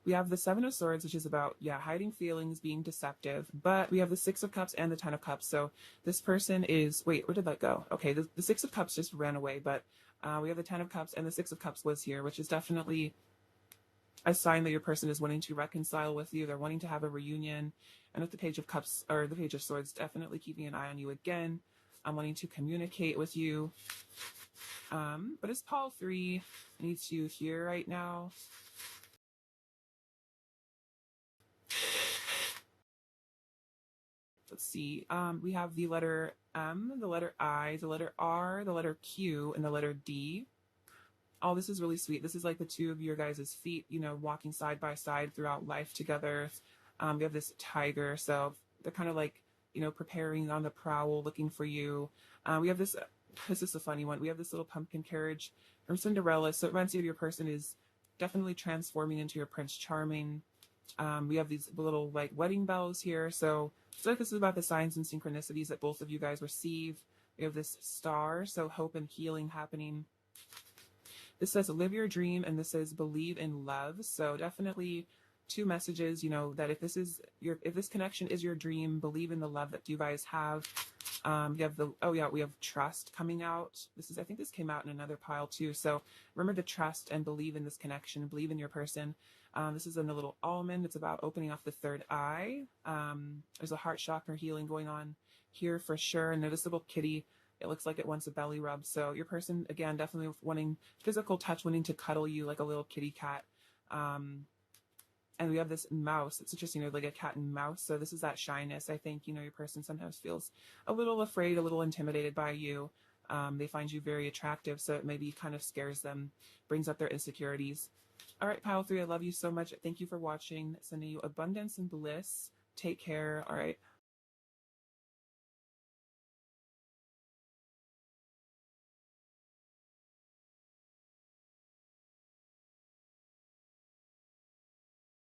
Speaker 1: we have the 7 of Swords, which is about, hiding feelings, being deceptive. But we have the 6 of Cups and the 10 of Cups. So this person is, wait, where did that go? Okay, the 6 of Cups just ran away, but we have the 10 of Cups and the 6 of Cups was here, which is definitely a sign that your person is wanting to reconcile with you. They're wanting to have a reunion. And with the Page of Cups, or the Page of Swords, definitely keeping an eye on you again. I'm wanting to communicate with you. But is pile 3 needs you here right now? Let's see. We have the letter M, the letter I, the letter R, the letter Q, and the letter D. Oh, this is really sweet. This is like the two of your guys' feet, walking side by side throughout life together. We have this tiger, so they're kind of like, preparing on the prowl, looking for you. We have this is a funny one. We have this little pumpkin carriage from Cinderella. So it reminds you of your person is definitely transforming into your Prince Charming. We have these little like wedding bells here. So like this is about the signs and synchronicities that both of you guys receive. We have this star, so hope and healing happening. This says live your dream, and this says believe in love. So definitely two messages, that if this connection is your dream, believe in the love that you guys have. We have we have trust coming out. I think this came out in another pile too. So remember to trust and believe in this connection, believe in your person. This is in a little almond. It's about opening off the third eye. There's a heart chakra healing going on here for sure. And this little kitty, it looks like it wants a belly rub. So your person, again, definitely wanting physical touch, wanting to cuddle you like a little kitty cat. And we have this mouse. It's just, like a cat and mouse. So this is that shyness. I think, your person sometimes feels a little afraid, a little intimidated by you. They find you very attractive. So it maybe kind of scares them, brings up their insecurities. All right, pile 3, I love you so much. Thank you for watching. Sending you abundance and bliss. Take care. All right.